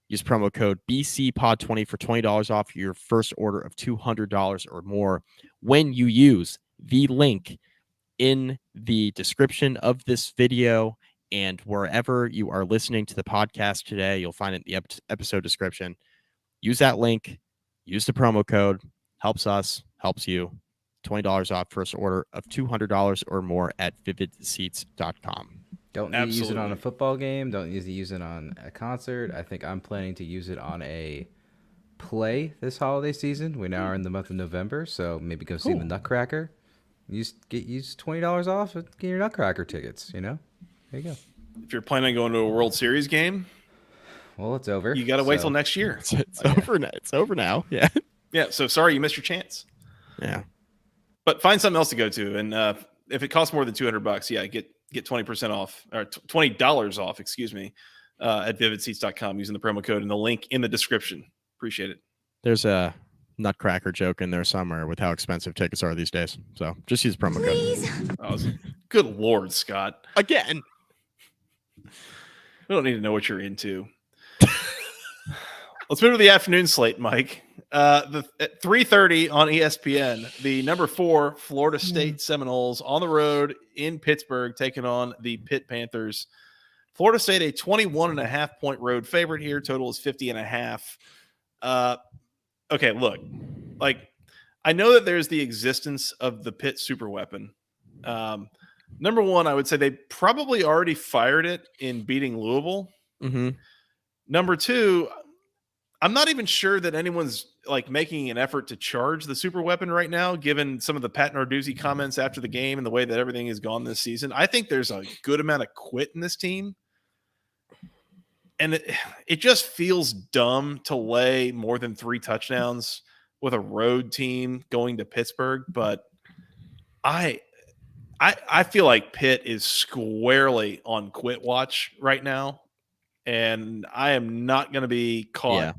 Use promo code BCPOD20 for $20 off your first order of $200 or more when you use the link in the description of this video and wherever you are listening to the podcast today. You'll find it in the episode description. Use that link. Use the promo code. Helps us, helps you. $20 off first order of $200 or more at vividseats.com. Don't need to use it on a football game. Don't need to use it on a concert. I think I'm planning to use it on a play this holiday season. We now are in the month of November, so maybe go see the Nutcracker. Use $20 off and get your Nutcracker tickets. You know, there you go. If you're planning on going to a World Series game, well, it's over. You got to wait till next year. It's over now. It's over now. Yeah. Yeah. So sorry you missed your chance. Yeah. But find something else to go to, and if it costs more than $200, yeah, get 20% off or $20 off. Excuse me, at vividseats.com using the promo code and the link in the description. Appreciate it. There's a Nutcracker joke in there somewhere with how expensive tickets are these days. So just use the promo code. Oh, good Lord, Scott. Again. We don't need to know what you're into. Let's move to the afternoon slate, Mike. At 3:30 on ESPN, the number 4 Florida State Seminoles on the road in Pittsburgh taking on the Pitt Panthers. Florida State, a 21.5-point road favorite here. Total is 50.5. Okay, look, I know that there's the existence of the Pitt super weapon. Number one, I would say they probably already fired it in beating Louisville. Mm-hmm. Number two, I'm not even sure that anyone's making an effort to charge the super weapon right now, given some of the Pat Narduzzi comments after the game and the way that everything has gone this season. I think there's a good amount of quit in this team. And it just feels dumb to lay more than 3 touchdowns with a road team going to Pittsburgh. But I feel like Pitt is squarely on quit watch right now. And I am not going to be caught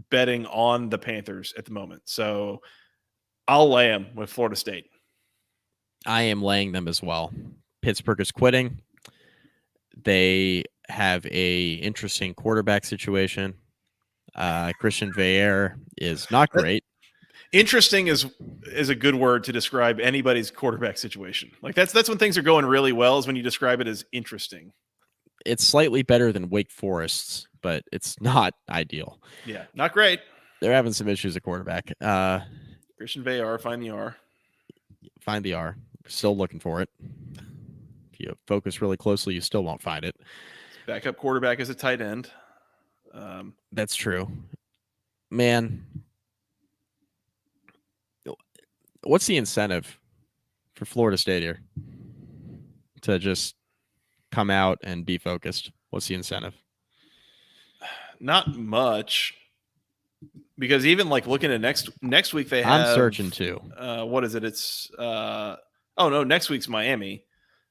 betting on the Panthers at the moment. So I'll lay them with Florida State. I am laying them as well. Pittsburgh is quitting. They have a interesting quarterback situation. Christian Veilleux is not great. Interesting is a good word to describe anybody's quarterback situation. That's when things are going really well, is when you describe it as interesting. It's slightly better than Wake Forest's, but it's not ideal. Yeah, not great. They're having some issues at quarterback. Christian Veilleux, find the R. Find the R. Still looking for it. If you focus really closely, you still won't find it. Backup quarterback is a tight end. That's true. Man, what's the incentive for Florida State here to just come out and be focused? What's the incentive? Not much, because even looking at next week, they have. I'm searching too. What is it? It's next week's Miami,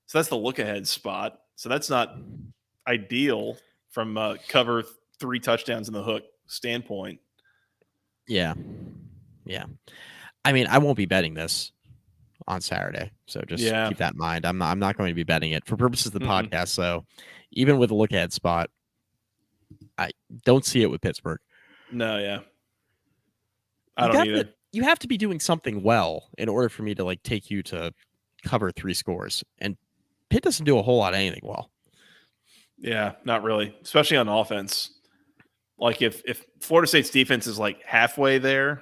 so that's the look ahead spot. So that's not ideal from cover 3 touchdowns in the hook standpoint. Yeah. I mean, I won't be betting this on Saturday, so just keep that in mind. I'm not going to be betting it for purposes of the podcast. So even with a look ahead spot, I don't see it with Pittsburgh. No, yeah, I don't either. You have to be doing something well in order for me to take you to cover 3 scores, and Pitt doesn't do a whole lot of anything well. Yeah, not really, especially on offense. If Florida State's defense is halfway there,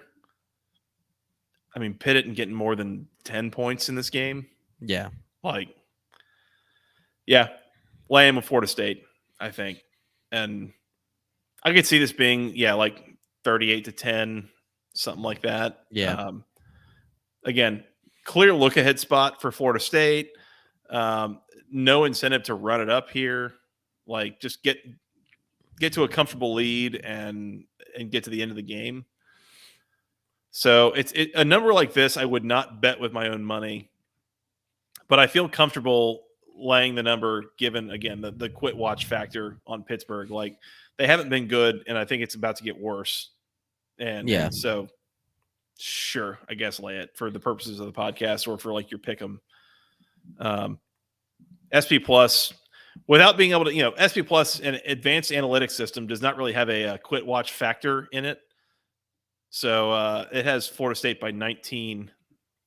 I mean, Pitt isn't getting more than 10 points in this game. Yeah. Lay him with Florida State, I think. And I could see this being, 38-10, something like that. Yeah. Again, clear look ahead spot for Florida State. No incentive to run it up here. Like just get to a comfortable lead and get to the end of the game. So it's a number like this, I would not bet with my own money, but I feel comfortable laying the number given, again, the quit watch factor on Pittsburgh. Like they haven't been good, and I think it's about to get worse. And so sure, I guess lay it for the purposes of the podcast or for like your pick 'em. SP Plus, without being able to, SP Plus, an advanced analytics system, does not really have a quit watch factor in it. So it has Florida State by 19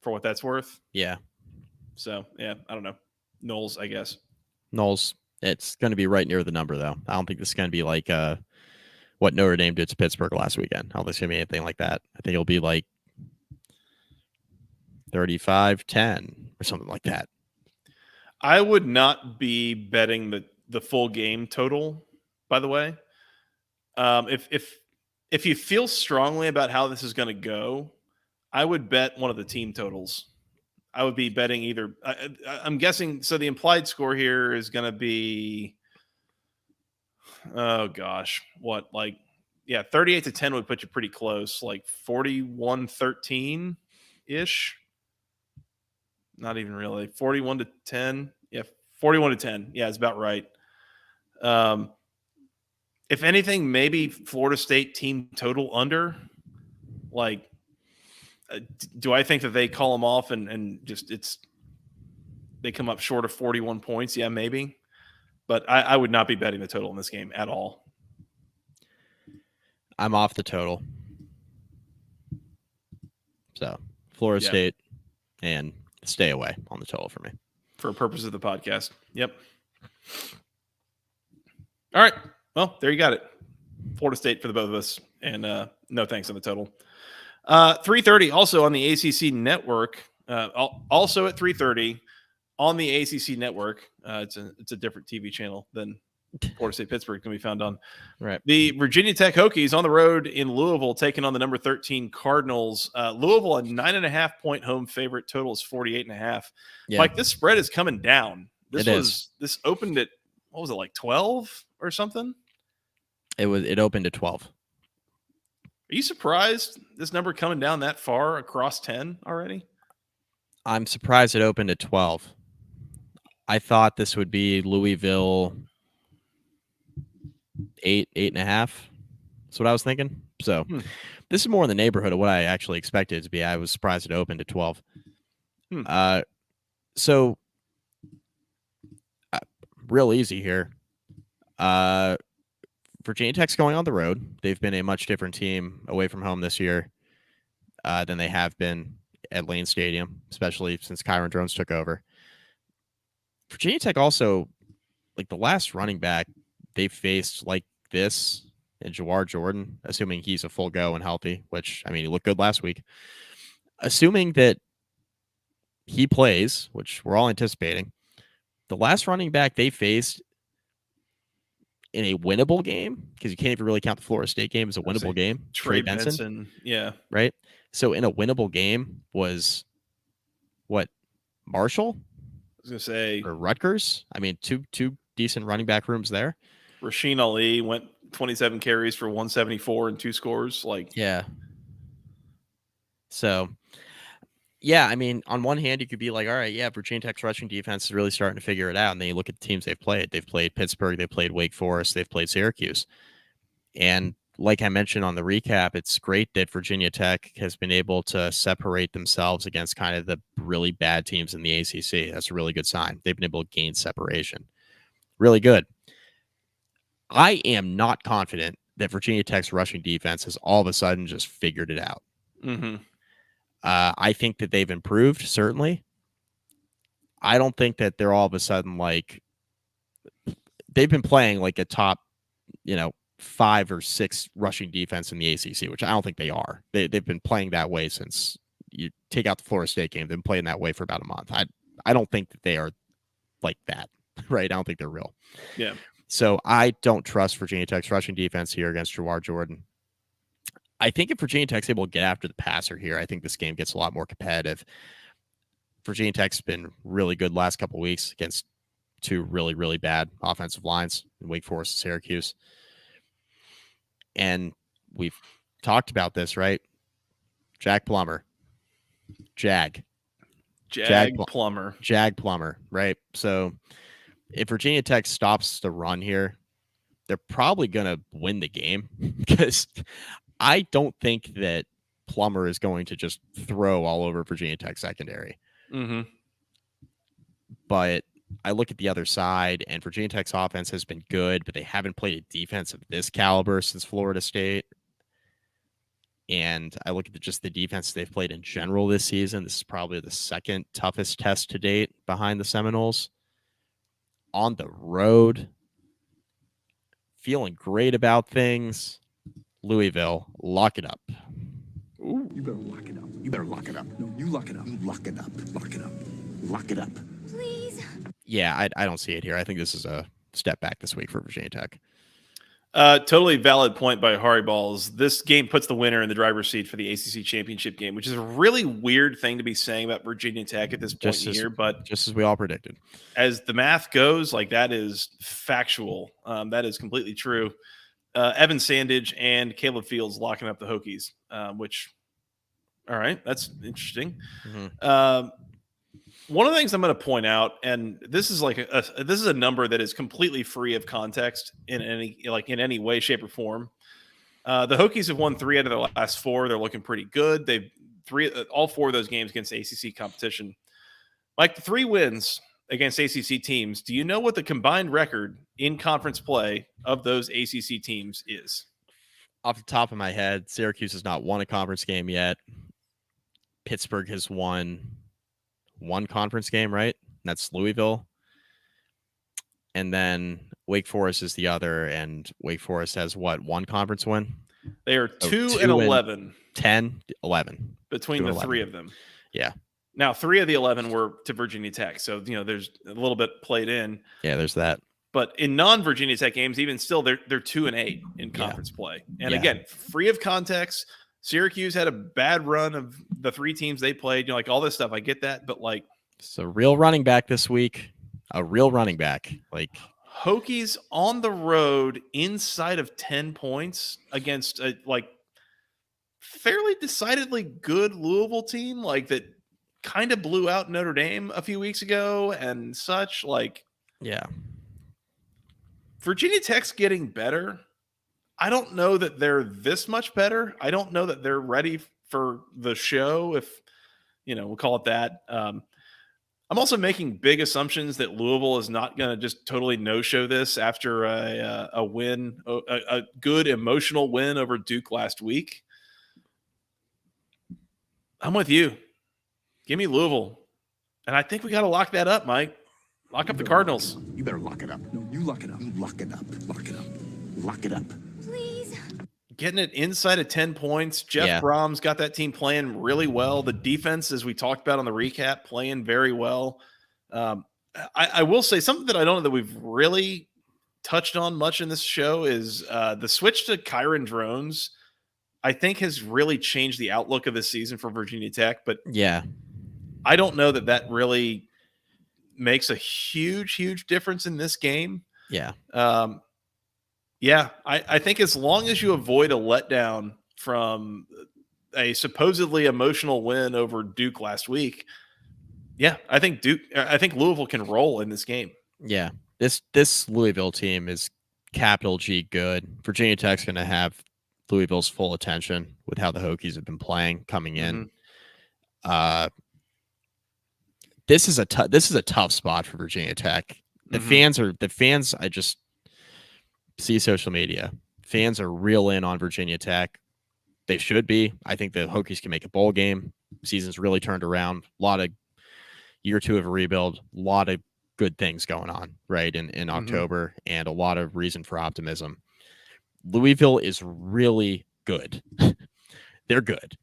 for what that's worth. Yeah. So, yeah, I don't know. Knowles, I guess. Knowles, it's going to be right near the number, though. I don't think this is going to be like what Notre Dame did to Pittsburgh last weekend. I don't think it's going to be anything like that. I think it'll be like 35-10 or something like that. I would not be betting the full game total, by the way. If you feel strongly about how this is going to go, I would bet one of the team totals. I would be betting either. I'm guessing. So the implied score here is going to be, oh gosh, what, like, yeah, 38-10 would put you pretty close, like 41-13 ish. Not even really. 41-10. Yeah, 41-10. Yeah, it's about right. If anything, maybe Florida State team total under. Like, do I think that they call them off and just they come up short of 41 points? Yeah, maybe. But I would not be betting the total in this game at all. I'm off the total. So Florida State and stay away on the total for me. For purposes of the podcast. Yep. All right. Well, there you got it. Florida State for the both of us. And no thanks on the total. 3:30 also on the ACC network. Also at 3:30 on the ACC network. It's a different TV channel than Florida State Pittsburgh can be found on. Right. The Virginia Tech Hokies on the road in Louisville taking on the number 13 Cardinals. Louisville, a 9.5 point home favorite. Total is 48.5. Yeah. Like, this spread is coming down. This opened at, what was it, like 12 or something? It opened at 12. Are you surprised this number coming down that far across 10 already? I'm surprised it opened at 12. I thought this would be Louisville 8.5. That's what I was thinking. So this is more in the neighborhood of what I actually expected it to be. I was surprised it opened at 12. So real easy here. Virginia Tech's going on the road. They've been a much different team away from home this year than they have been at Lane Stadium, especially since Kyron Drones took over. Virginia Tech also, like, the last running back they faced like this, and Jawar Jordan, assuming he's a full go and healthy, which, I mean, he looked good last week. Assuming that he plays, which we're all anticipating, the last running back they faced in a winnable game, because you can't even really count the Florida State game as a winnable game. Trey Benson. Yeah. Right? So in a winnable game was what? Marshall? I was going to say. Or Rutgers? I mean, two decent running back rooms there. Rasheen Ali went 27 carries for 174 and 2 scores. Like, yeah. So, yeah, I mean, on one hand, you could be like, all right, yeah, Virginia Tech's rushing defense is really starting to figure it out. And then you look at the teams they've played. They've played Pittsburgh, they've played Wake Forest, they've played Syracuse. And like I mentioned on the recap, it's great that Virginia Tech has been able to separate themselves against kind of the really bad teams in the ACC. That's a really good sign. They've been able to gain separation. Really good. I am not confident that Virginia Tech's rushing defense has all of a sudden just figured it out. Mm-hmm. I think that they've improved, certainly. I don't think that they're all of a sudden like they've been playing like a top, 5 or 6 rushing defense in the ACC, which I don't think they are. They've been playing that way since you take out the Florida State game. They've been playing that way for about a month. I don't think that they are like that, right? I don't think they're real. Yeah. So I don't trust Virginia Tech's rushing defense here against Jawar Jordan. I think if Virginia Tech's able to get after the passer here, I think this game gets a lot more competitive. Virginia Tech's been really good last couple of weeks against two really, really bad offensive lines in Wake Forest and Syracuse. And we've talked about this, right? Jag Plummer, right? So if Virginia Tech stops the run here, they're probably going to win the game because I don't think that Plummer is going to just throw all over Virginia Tech secondary. Mm-hmm. But I look at the other side, and Virginia Tech's offense has been good, but they haven't played a defense of this caliber since Florida State. And I look at just the defense they've played in general this season. This is probably the second toughest test to date behind the Seminoles. On the road, feeling great about things. Louisville, lock it up. Ooh. You better lock it up. You better lock it up. No, you lock it up. You lock it up. Lock it up. Lock it up. Please. Yeah, I don't see it here. I think this is a step back this week for Virginia Tech. Totally valid point by Harry Balls. This game puts the winner in the driver's seat for the ACC championship game, which is a really weird thing to be saying about Virginia Tech at this point in the year. But just as we all predicted, as the math goes, like that is factual. That is completely true. Evan Sandage and Caleb Fields locking up the Hokies, which, all right, that's interesting. Mm-hmm. One of the things I'm going to point out, and this is like this is a number that is completely free of context in any way, shape, or form. The Hokies have won 3 out of their last 4. They're looking pretty good. They've all 4 of those games against ACC competition. Like the 3 wins against ACC teams. Do you know what the combined record in conference play of those ACC teams is? Off the top of my head, Syracuse has not won a conference game yet. Pittsburgh has won 1 conference game, right? That's Louisville. And then Wake Forest is the other, and Wake Forest has what, 1 conference win? They are 2 and 11. 11. Between the 3 of them. Yeah. Now, 3 of the 11 were to Virginia Tech. So, there's a little bit played in. Yeah, there's that. But in non-Virginia Tech games, even still, they're 2 and 8 in conference play. And again, free of context, Syracuse had a bad run of the 3 teams they played, like all this stuff. I get that, but like, it's a real running back this week. A real running back. Like Hokies on the road inside of 10 points against a fairly decidedly good Louisville team, like that kind of blew out Notre Dame a few weeks ago and such. Like, yeah, Virginia Tech's getting better. I don't know that they're this much better. I don't know that they're ready for the show, if we'll call it that. I'm also making big assumptions that Louisville is not going to just totally no-show this after a win, a good emotional win over Duke last week. I'm with you. Give me Louisville. And I think we got to lock that up, Mike. Lock up the Cardinals. You better lock it up. No, you lock it up. You lock it up. Lock it up. Lock it up. Please. Getting it inside of 10 points. Jeff Brom's got that team playing really well. The defense, as we talked about on the recap, playing very well. I will say something that I don't know that we've really touched on much in this show is the switch to Kyron Drones, I think, has really changed the outlook of this season for Virginia Tech. But yeah, I don't know that really makes a huge difference in this game. Yeah. I think as long as you avoid a letdown from a supposedly emotional win over Duke last week, I think Louisville can roll in this game. Yeah. This Louisville team is capital G good. Virginia Tech's going to have Louisville's full attention with how the Hokies have been playing coming in. Mm-hmm. This is a tough spot for Virginia Tech. The fans. I just see social media. Fans are real in on Virginia Tech. They should be. I think the Hokies can make a bowl game. Season's really turned around. A lot of year 2 of a rebuild. A lot of good things going on right in October, and a lot of reason for optimism. Louisville is really good. They're good.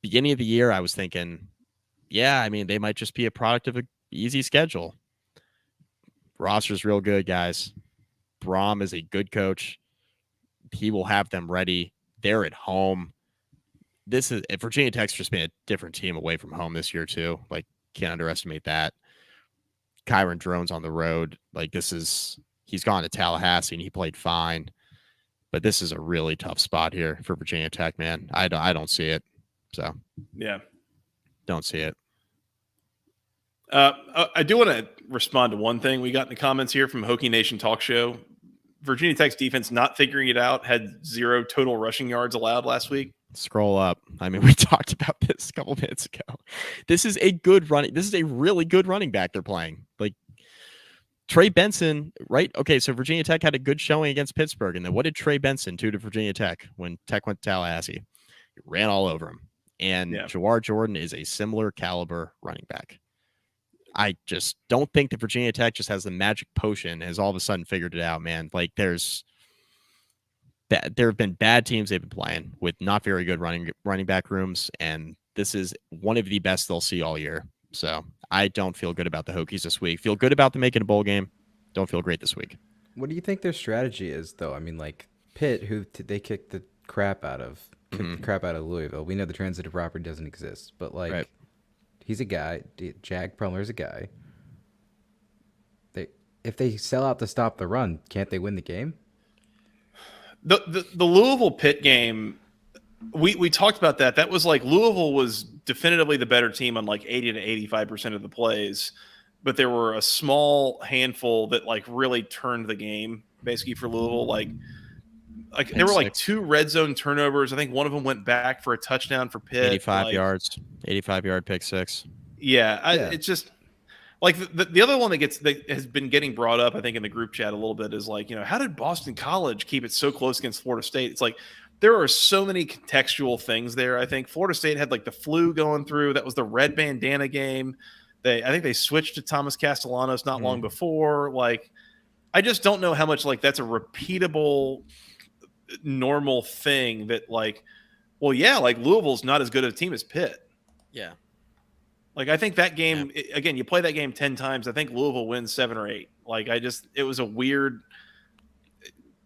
Beginning of the year, I was thinking, they might just be a product of an easy schedule. Roster's real good, guys. Brom is a good coach. He will have them ready. They're at home. Virginia Tech's just been a different team away from home this year too. Like, can't underestimate that. Kyron Drone's on the road. Like he's gone to Tallahassee and he played fine, but this is a really tough spot here for Virginia Tech, man. I don't see it. So Yeah. don't see it. I do want to respond to one thing we got in the comments here from Hokie Nation Talk Show. Virginia Tech's defense not figuring it out, had 0 total rushing yards allowed last week. Scroll up. I mean, we talked about this a couple minutes ago. This is a really good running back they're playing. Like Trey Benson, right? Okay, so Virginia Tech had a good showing against Pittsburgh. And then what did Trey Benson do to Virginia Tech when Tech went to Tallahassee? He ran all over him. And Jawar Jordan is a similar caliber running back. I just don't think that Virginia Tech just has the magic potion, has all of a sudden figured it out, man. Like there have been bad teams they've been playing with not very good running back rooms, and this is one of the best they'll see all year. So I don't feel good about the Hokies this week. Feel good about them making a bowl game. Don't feel great this week. What do you think their strategy is, though? I mean, like Pitt, who they kicked the crap out of, Louisville. We know the transitive property doesn't exist, but like. Right. He's a guy. Jag Plummer's a guy. If they sell out to stop the run, can't they win the game? The Louisville Pitt game, we talked about that. That was like Louisville was definitively the better team on like 80 to 85% of the plays, but there were a small handful that like really turned the game basically for Louisville. Like there were like 2 red zone turnovers. I think one of them went back for a touchdown for Pitt. 85-yard pick 6. Yeah. It's just like the other one that has been getting brought up, I think, in the group chat a little bit is like, how did Boston College keep it so close against Florida State? It's like there are so many contextual things there. I think Florida State had like the flu going through. That was the red bandana game. I think they switched to Thomas Castellanos not long before. Like, I just don't know how much like that's a repeatable normal thing that like, well, yeah, like Louisville's not as good a team as Pitt. Yeah. Like I think that game again, you play that game 10 times. I think Louisville wins 7 or 8. Like it was a weird,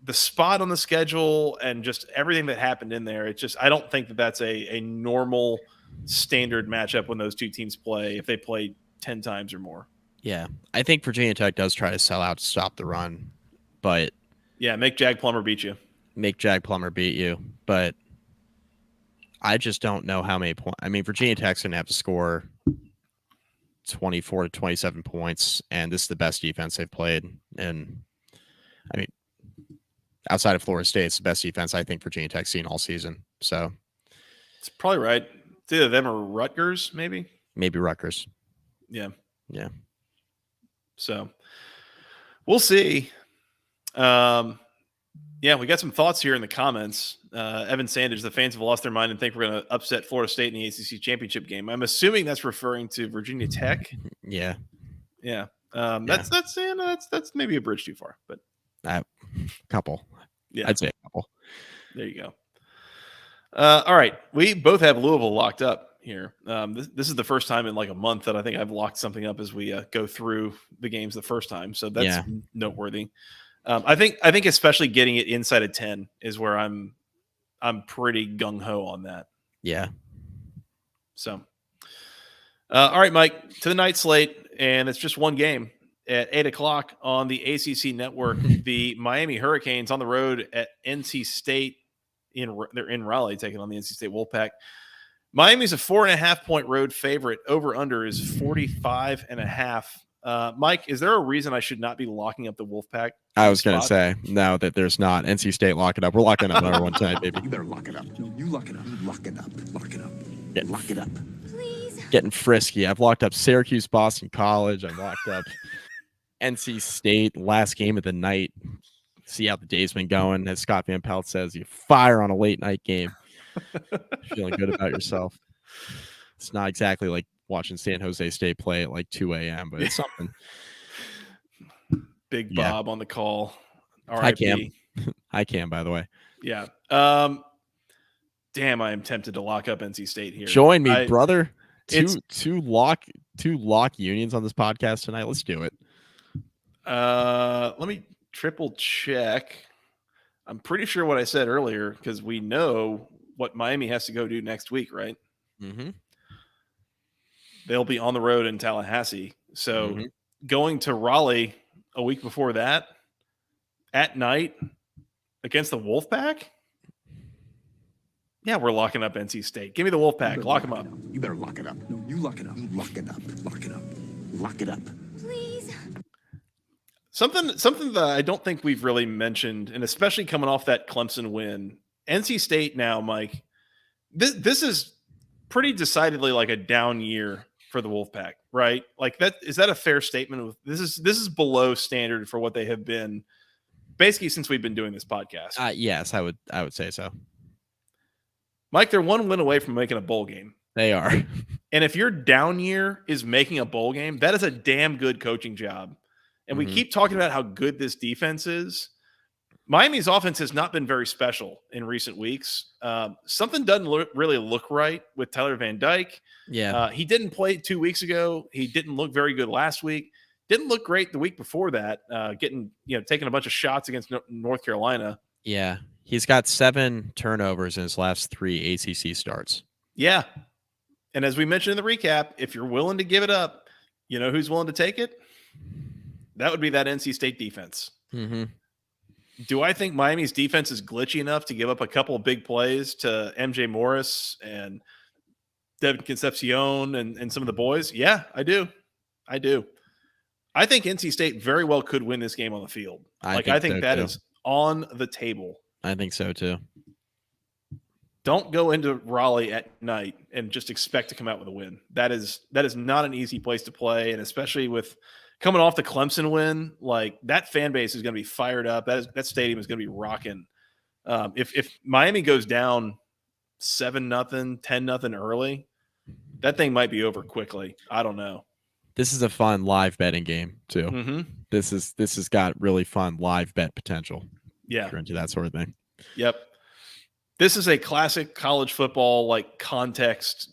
the spot on the schedule and just everything that happened in there. It's just, I don't think that that's a normal standard matchup when those two teams play, if they play 10 times or more. Yeah. I think Virginia Tech does try to sell out to stop the run, but yeah, make Jag Plummer beat you. But I just don't know how many points. I mean, Virginia Tech's going to have to score 24 to 27 points, and this is the best defense they've played. And I mean, outside of Florida State, it's the best defense I think Virginia Tech's seen all season. So it's probably right. It's either them or Rutgers, maybe. Maybe Rutgers. Yeah. Yeah. So we'll see. Yeah, we got some thoughts here in the comments. Evan Sandage, the fans have lost their mind and think we're going to upset Florida State in the ACC championship game. I'm assuming that's referring to Virginia Tech. Yeah. Yeah. That's maybe a bridge too far, but a couple. Yeah, I'd say a couple. There you go. All right, we both have Louisville locked up here. This is the first time in like a month that I think I've locked something up as we go through the games the first time. So that's noteworthy. I think especially getting it inside of 10 is where I'm pretty gung ho on that. Yeah. So, all right, Mike, to the night slate, and it's just one game at 8:00 on the ACC network. The Miami Hurricanes on the road at NC State. They're in Raleigh taking on the NC State Wolfpack. Miami's a 4.5-point road favorite. Over under is 45.5. Mike, is there a reason I should not be locking up the Wolfpack? I was going to say, no, that there's not. NC State, lock it up. We're locking up number one tonight, baby. You better lock it up. No, you lock it up. You lock it up. Lock it up. Lock it up. Please. Getting frisky. I've locked up Syracuse, Boston College. I've locked up NC State, last game of the night. See how the day's been going. As Scott Van Pelt says, you fire on a late night game. Feeling good about yourself. It's not exactly like watching San Jose State play at like 2 a.m., but it's something. Big Bob on the call. Hi, Cam. Hi, Cam, by the way. Yeah. Damn, I am tempted to lock up NC State here. Join me, brother. Two lock unions on this podcast tonight. Let's do it. Let me triple check. I'm pretty sure what I said earlier, because we know what Miami has to go do next week, right? Mm-hmm. They'll be on the road in Tallahassee. So going to Raleigh a week before that at night against the Wolfpack. Yeah, we're locking up NC State. Give me the Wolfpack. Lock them up. You better lock it up. No, you lock it up. You lock it up. Lock it up. Lock it up. Please. Something that I don't think we've really mentioned, and especially coming off that Clemson win, NC State now, Mike, this is pretty decidedly like a down year for the Wolfpack, right? Like that, is that a fair statement? This is below standard for what they have been basically since we've been doing this podcast. Yes, I would say so. Mike, they're one win away from making a bowl game. They are. And if your down year is making a bowl game, that is a damn good coaching job. And we keep talking about how good this defense is. Miami's offense has not been very special in recent weeks. Something doesn't really look right with Tyler Van Dyke. Yeah. He didn't play 2 weeks ago. He didn't look very good last week. Didn't look great the week before that, taking a bunch of shots against North Carolina. Yeah. He's got 7 turnovers in his last 3 ACC starts. Yeah. And as we mentioned in the recap, if you're willing to give it up, you know who's willing to take it? That would be that NC State defense. Mm-hmm. Do I think Miami's defense is glitchy enough to give up a couple of big plays to MJ Morris and Devin Concepcion and some of the boys? Yeah, I do. I think NC State very well could win this game on the field. I think that is on the table. I think so too. Don't go into Raleigh at night and just expect to come out with a win. That is not an easy place to play, and especially with coming off the Clemson win, like that fan base is going to be fired up. That stadium is going to be rocking. If Miami goes down 7-0, 10-0 early, that thing might be over quickly. I don't know. This is a fun live betting game too. Mm-hmm. This has got really fun live bet potential. Yeah, if you're into that sort of thing. Yep. This is a classic college football like context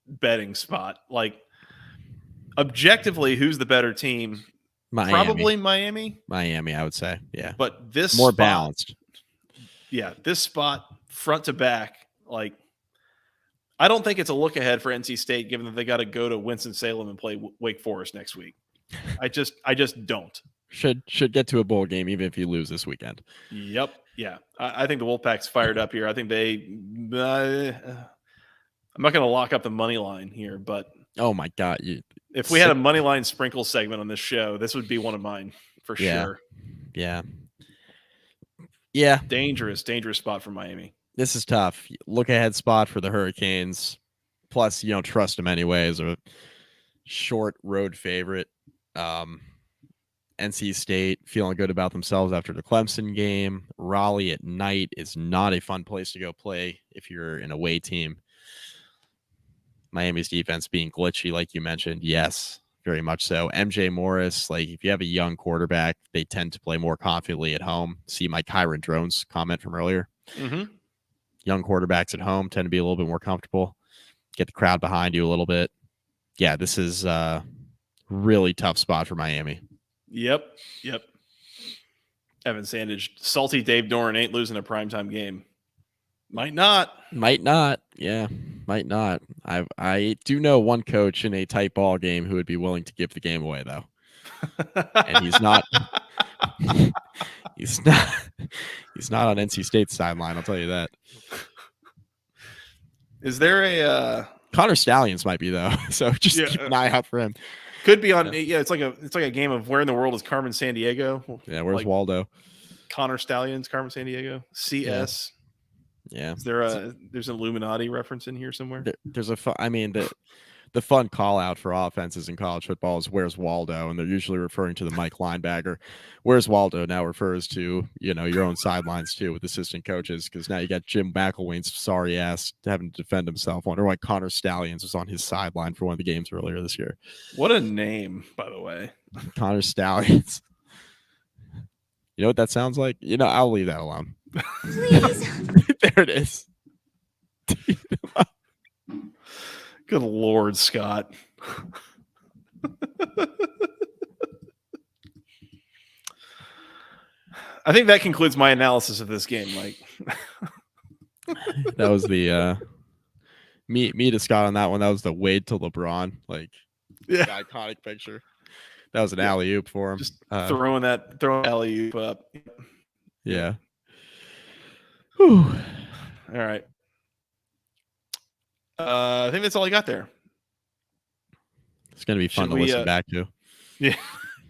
betting spot. Like objectively, who's the better team? Miami. Probably Miami. Miami, I would say. Yeah. But this more spot, balanced. Yeah, this spot front to back, like I don't think it's a look ahead for NC State, given that they got to go to Winston-Salem and play Wake Forest next week. I just don't. Should get to a bowl game even if you lose this weekend. Yep. Yeah. I think the Wolfpack's fired up here. I think I'm not going to lock up the money line here, but oh my God. If we had a money line sprinkle segment on this show, this would be one of mine for sure. Yeah. Yeah. Dangerous spot for Miami. This is tough. Look ahead spot for the Hurricanes. Plus, you don't trust them anyways. A short road favorite. NC State feeling good about themselves after the Clemson game. Raleigh at night is not a fun place to go play if you're an away team. Miami's defense being glitchy, like you mentioned. Yes, very much so. MJ Morris, like if you have a young quarterback, they tend to play more confidently at home. See my Kyron Drones comment from earlier. Mm-hmm. Young quarterbacks at home tend to be a little bit more comfortable. Get the crowd behind you a little bit. Yeah, this is a really tough spot for Miami. Yep. Evan Sandage, salty Dave Doran ain't losing a primetime game. Might not. Yeah, might not. I do know one coach in a tight ball game who would be willing to give the game away, though. And he's not. He's not on NC State's sideline. I'll tell you that. Is there a Connor Stallions might be though, so just keep an eye out for him. Could be on. Yeah, it's like a game of where in the world is Carmen Sandiego? Yeah, where's Waldo? Connor Stallions, Carmen Sandiego, CS. Yeah. Is there there's an Illuminati reference in here somewhere? There's the fun call out for offenses in college football is where's Waldo, and they're usually referring to the Mike linebacker. Where's Waldo now refers to your own sidelines too with assistant coaches, because now you got Jim McElwain's sorry ass having to defend himself. Wonder why Connor Stallions was on his sideline for one of the games earlier this year. What a name, by the way. Connor Stallions. You know what that sounds like? I'll leave that alone. Please. There it is. Good Lord, Scott. I think that concludes my analysis of this game, Mike. That was the me to Scott on that one. That was the Wade to LeBron, the iconic picture. That was an alley oop for him. Just throwing alley oop up. Yeah. Whew. All right. I think that's all I got there. It's gonna be fun to listen back to. Yeah.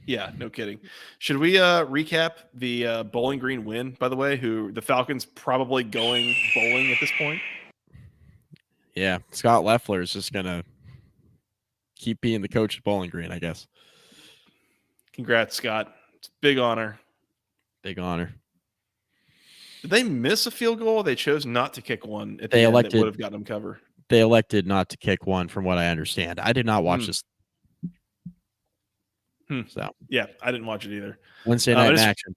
Yeah, no kidding. Should we recap the Bowling Green win, by the way, who the Falcons probably going bowling at this point? Yeah, Scott Loeffler is just going to keep being the coach at Bowling Green, I guess. Congrats, Scott. It's a big honor. Big honor. Did they miss a field goal? They chose not to kick one at the end that would have gotten them cover. They elected not to kick one, from what I understand. I did not watch this. So yeah, I didn't watch it either. Wednesday night in action.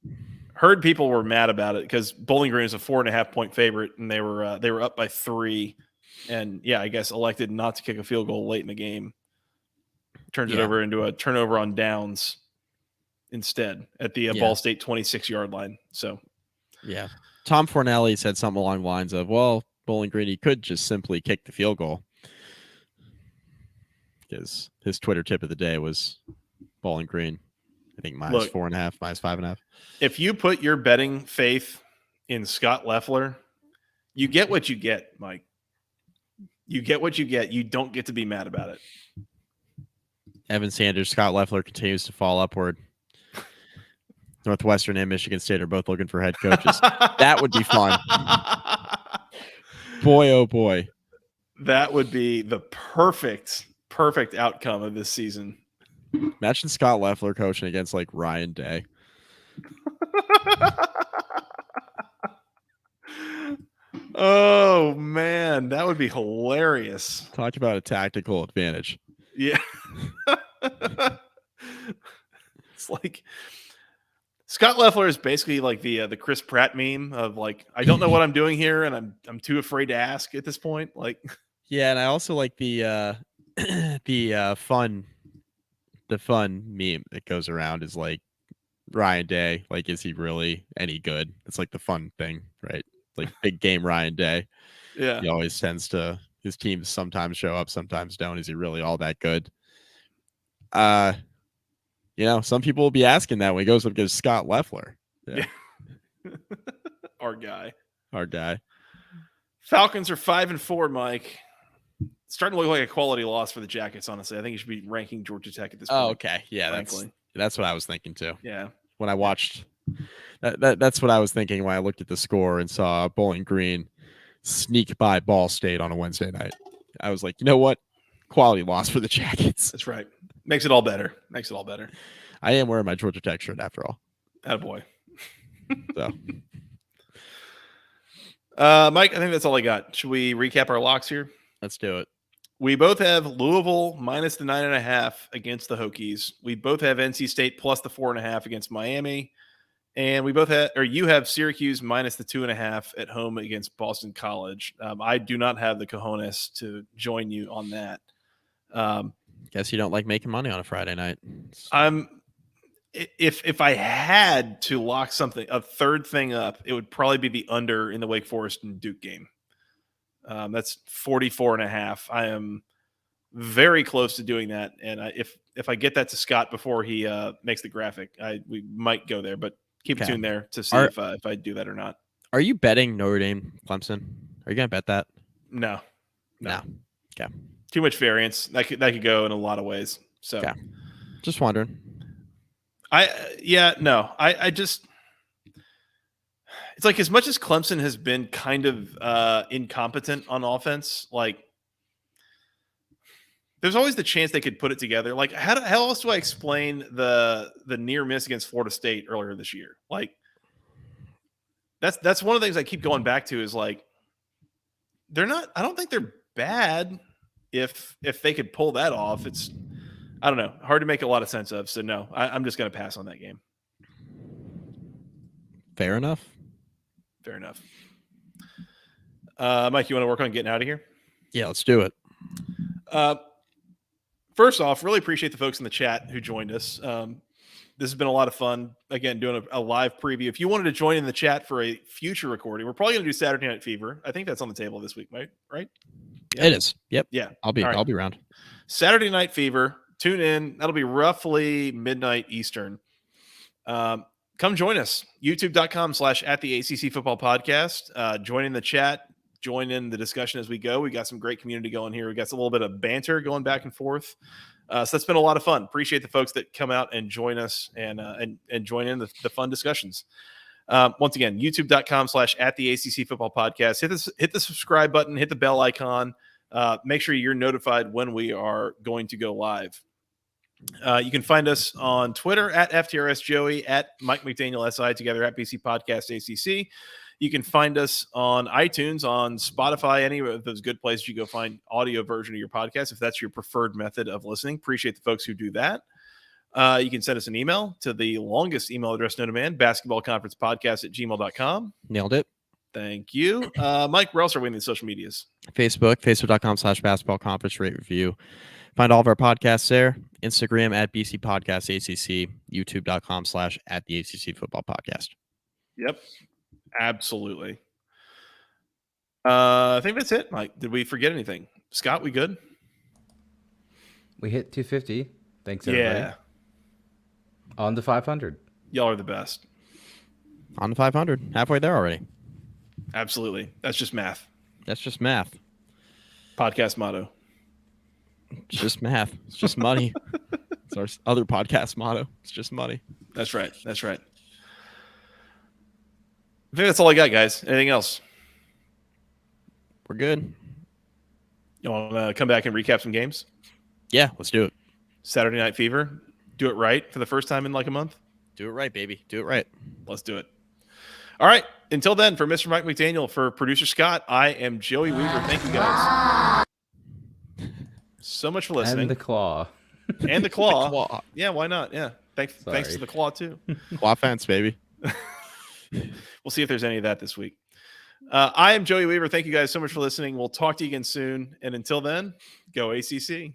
Heard people were mad about it because Bowling Green is a 4.5 point favorite, and they were up by 3, and yeah, I guess elected not to kick a field goal late in the game. Turns it over into a turnover on downs instead at the Ball State 26-yard line. So yeah, Tom Fornelli said something along the lines of, "Well, Bowling Green, he could just simply kick the field goal," because his Twitter tip of the day was Bowling Green, I think minus 4.5, minus 5.5. If you put your betting faith in Scott Loeffler, you get what you get, Mike. You get what you get. You don't get to be mad about it. Evan Sanders, Scott Loeffler continues to fall upward. Northwestern and Michigan State are both looking for head coaches. That would be fun. Boy, oh boy. That would be the perfect outcome of this season. Imagine Scott Loeffler coaching against like Ryan Day. Oh man, that would be hilarious. Talk about a tactical advantage. Yeah. It's like Scott Loeffler is basically like the Chris Pratt meme of like, I don't know what I'm doing here and I'm too afraid to ask at this point. Like, yeah, and I also like the fun meme that goes around is like Ryan Day, like, is he really any good? It's like the fun thing, right? Like big game Ryan Day. Yeah. He always tends to, his teams sometimes show up, sometimes don't. Is he really all that good? Some people will be asking that when he goes up against Scott Loeffler. Yeah. Our guy. Falcons are 5-4, Mike. It's starting to look like a quality loss for the Jackets, honestly. I think you should be ranking Georgia Tech at this point. Oh, okay. Yeah, that's what I was thinking too. Yeah. When I watched that's what I was thinking when I looked at the score and saw Bowling Green sneak by Ball State on a Wednesday night. I was like, you know what? Quality loss for the Jackets. That's right. Makes it all better. I am wearing my Georgia Tech shirt after all. Attaboy. So Mike, I think that's all I got. Should we recap our locks here? Let's do it. We both have Louisville minus the 9.5 against the Hokies. We both have NC State plus the 4.5 against Miami. And we both have, or you have Syracuse minus the 2.5 at home against Boston College. I do not have the cojones to join you on that. Guess you don't like making money on a Friday night. If I had to lock a third thing up, it would probably be the under in the Wake Forest and Duke game. That's 44.5. I am very close to doing that. And if I get that to Scott before he makes the graphic, we might go there, but keep it tuned there to see if I do that or not. Are you betting Notre Dame, Clemson? Are you going to bet that? No. Okay. Too much variance. That could go in a lot of ways. So just wondering. I just, it's like, as much as Clemson has been kind of incompetent on offense, like there's always the chance they could put it together. Like how else do I explain the near miss against Florida State earlier this year? Like that's one of the things I keep going back to is like, I don't think they're bad if they could pull that off. It's, I don't know, hard to make a lot of sense of. So no, I'm just going to pass on that game. Fair enough. Mike, you want to work on getting out of here? Yeah, let's do it. First off, really appreciate the folks in the chat who joined us. This has been a lot of fun. Again, doing a live preview. If you wanted to join in the chat for a future recording, we're probably going to do Saturday Night Fever. I think that's on the table this week, right? Yeah. It is. Yep. Yeah. I'll be around. Saturday Night Fever, tune in. That'll be roughly midnight Eastern. Come join us. YouTube.com/@the-ACC Football Podcast. Join in the chat. Join in the discussion as we go. We got some great community going here. We got a little bit of banter going back and forth. So that's been a lot of fun. Appreciate the folks that come out and join us and join in the fun discussions. Once again, youtube.com/@the-ACC Football Podcast. Hit the subscribe button, hit the bell icon. Make sure you're notified when we are going to go live. You can find us on Twitter @FTRSJoey, @Mike McDaniel SI, together @BCPodcastACC. You can find us on iTunes, on Spotify, any of those good places you go find audio version of your podcast, if that's your preferred method of listening. Appreciate the folks who do that. You can send us an email to the longest email address known to man, basketballconferencepodcast@gmail.com. Nailed it. Thank you. Mike, where else are we in the social medias? Facebook.com/basketballconference, rate, review. Find all of our podcasts there. Instagram @BCPodcastACC, youtube.com/@the-ACC Football Podcast. Yep. Absolutely. I think that's it, Mike. Did we forget anything? Scott, we good? We hit 250. Thanks, everybody. Yeah. On to 500. Y'all are the best. On to 500. Halfway there already. Absolutely. That's just math. That's just math. Podcast motto. It's just math. It's just money. It's our other podcast motto. It's just money. That's right. That's right. I think that's all I got, guys. Anything else? We're good. You want to come back and recap some games? Yeah, let's do it. Saturday Night Fever. Do it right for the first time in like a month. Do it right, baby. Do it right. Let's do it. All right. Until then, for Mr. Mike McDaniel, for producer Scott, I am Joey Weaver. Thank you, guys. So much for listening. And the claw. And the claw. The claw. Yeah, why not? Yeah. Thanks to the claw, too. Claw fence, baby. We'll see if there's any of that this week. I am Joey Weaver. Thank you guys so much for listening. We'll talk to you again soon. And until then, go ACC.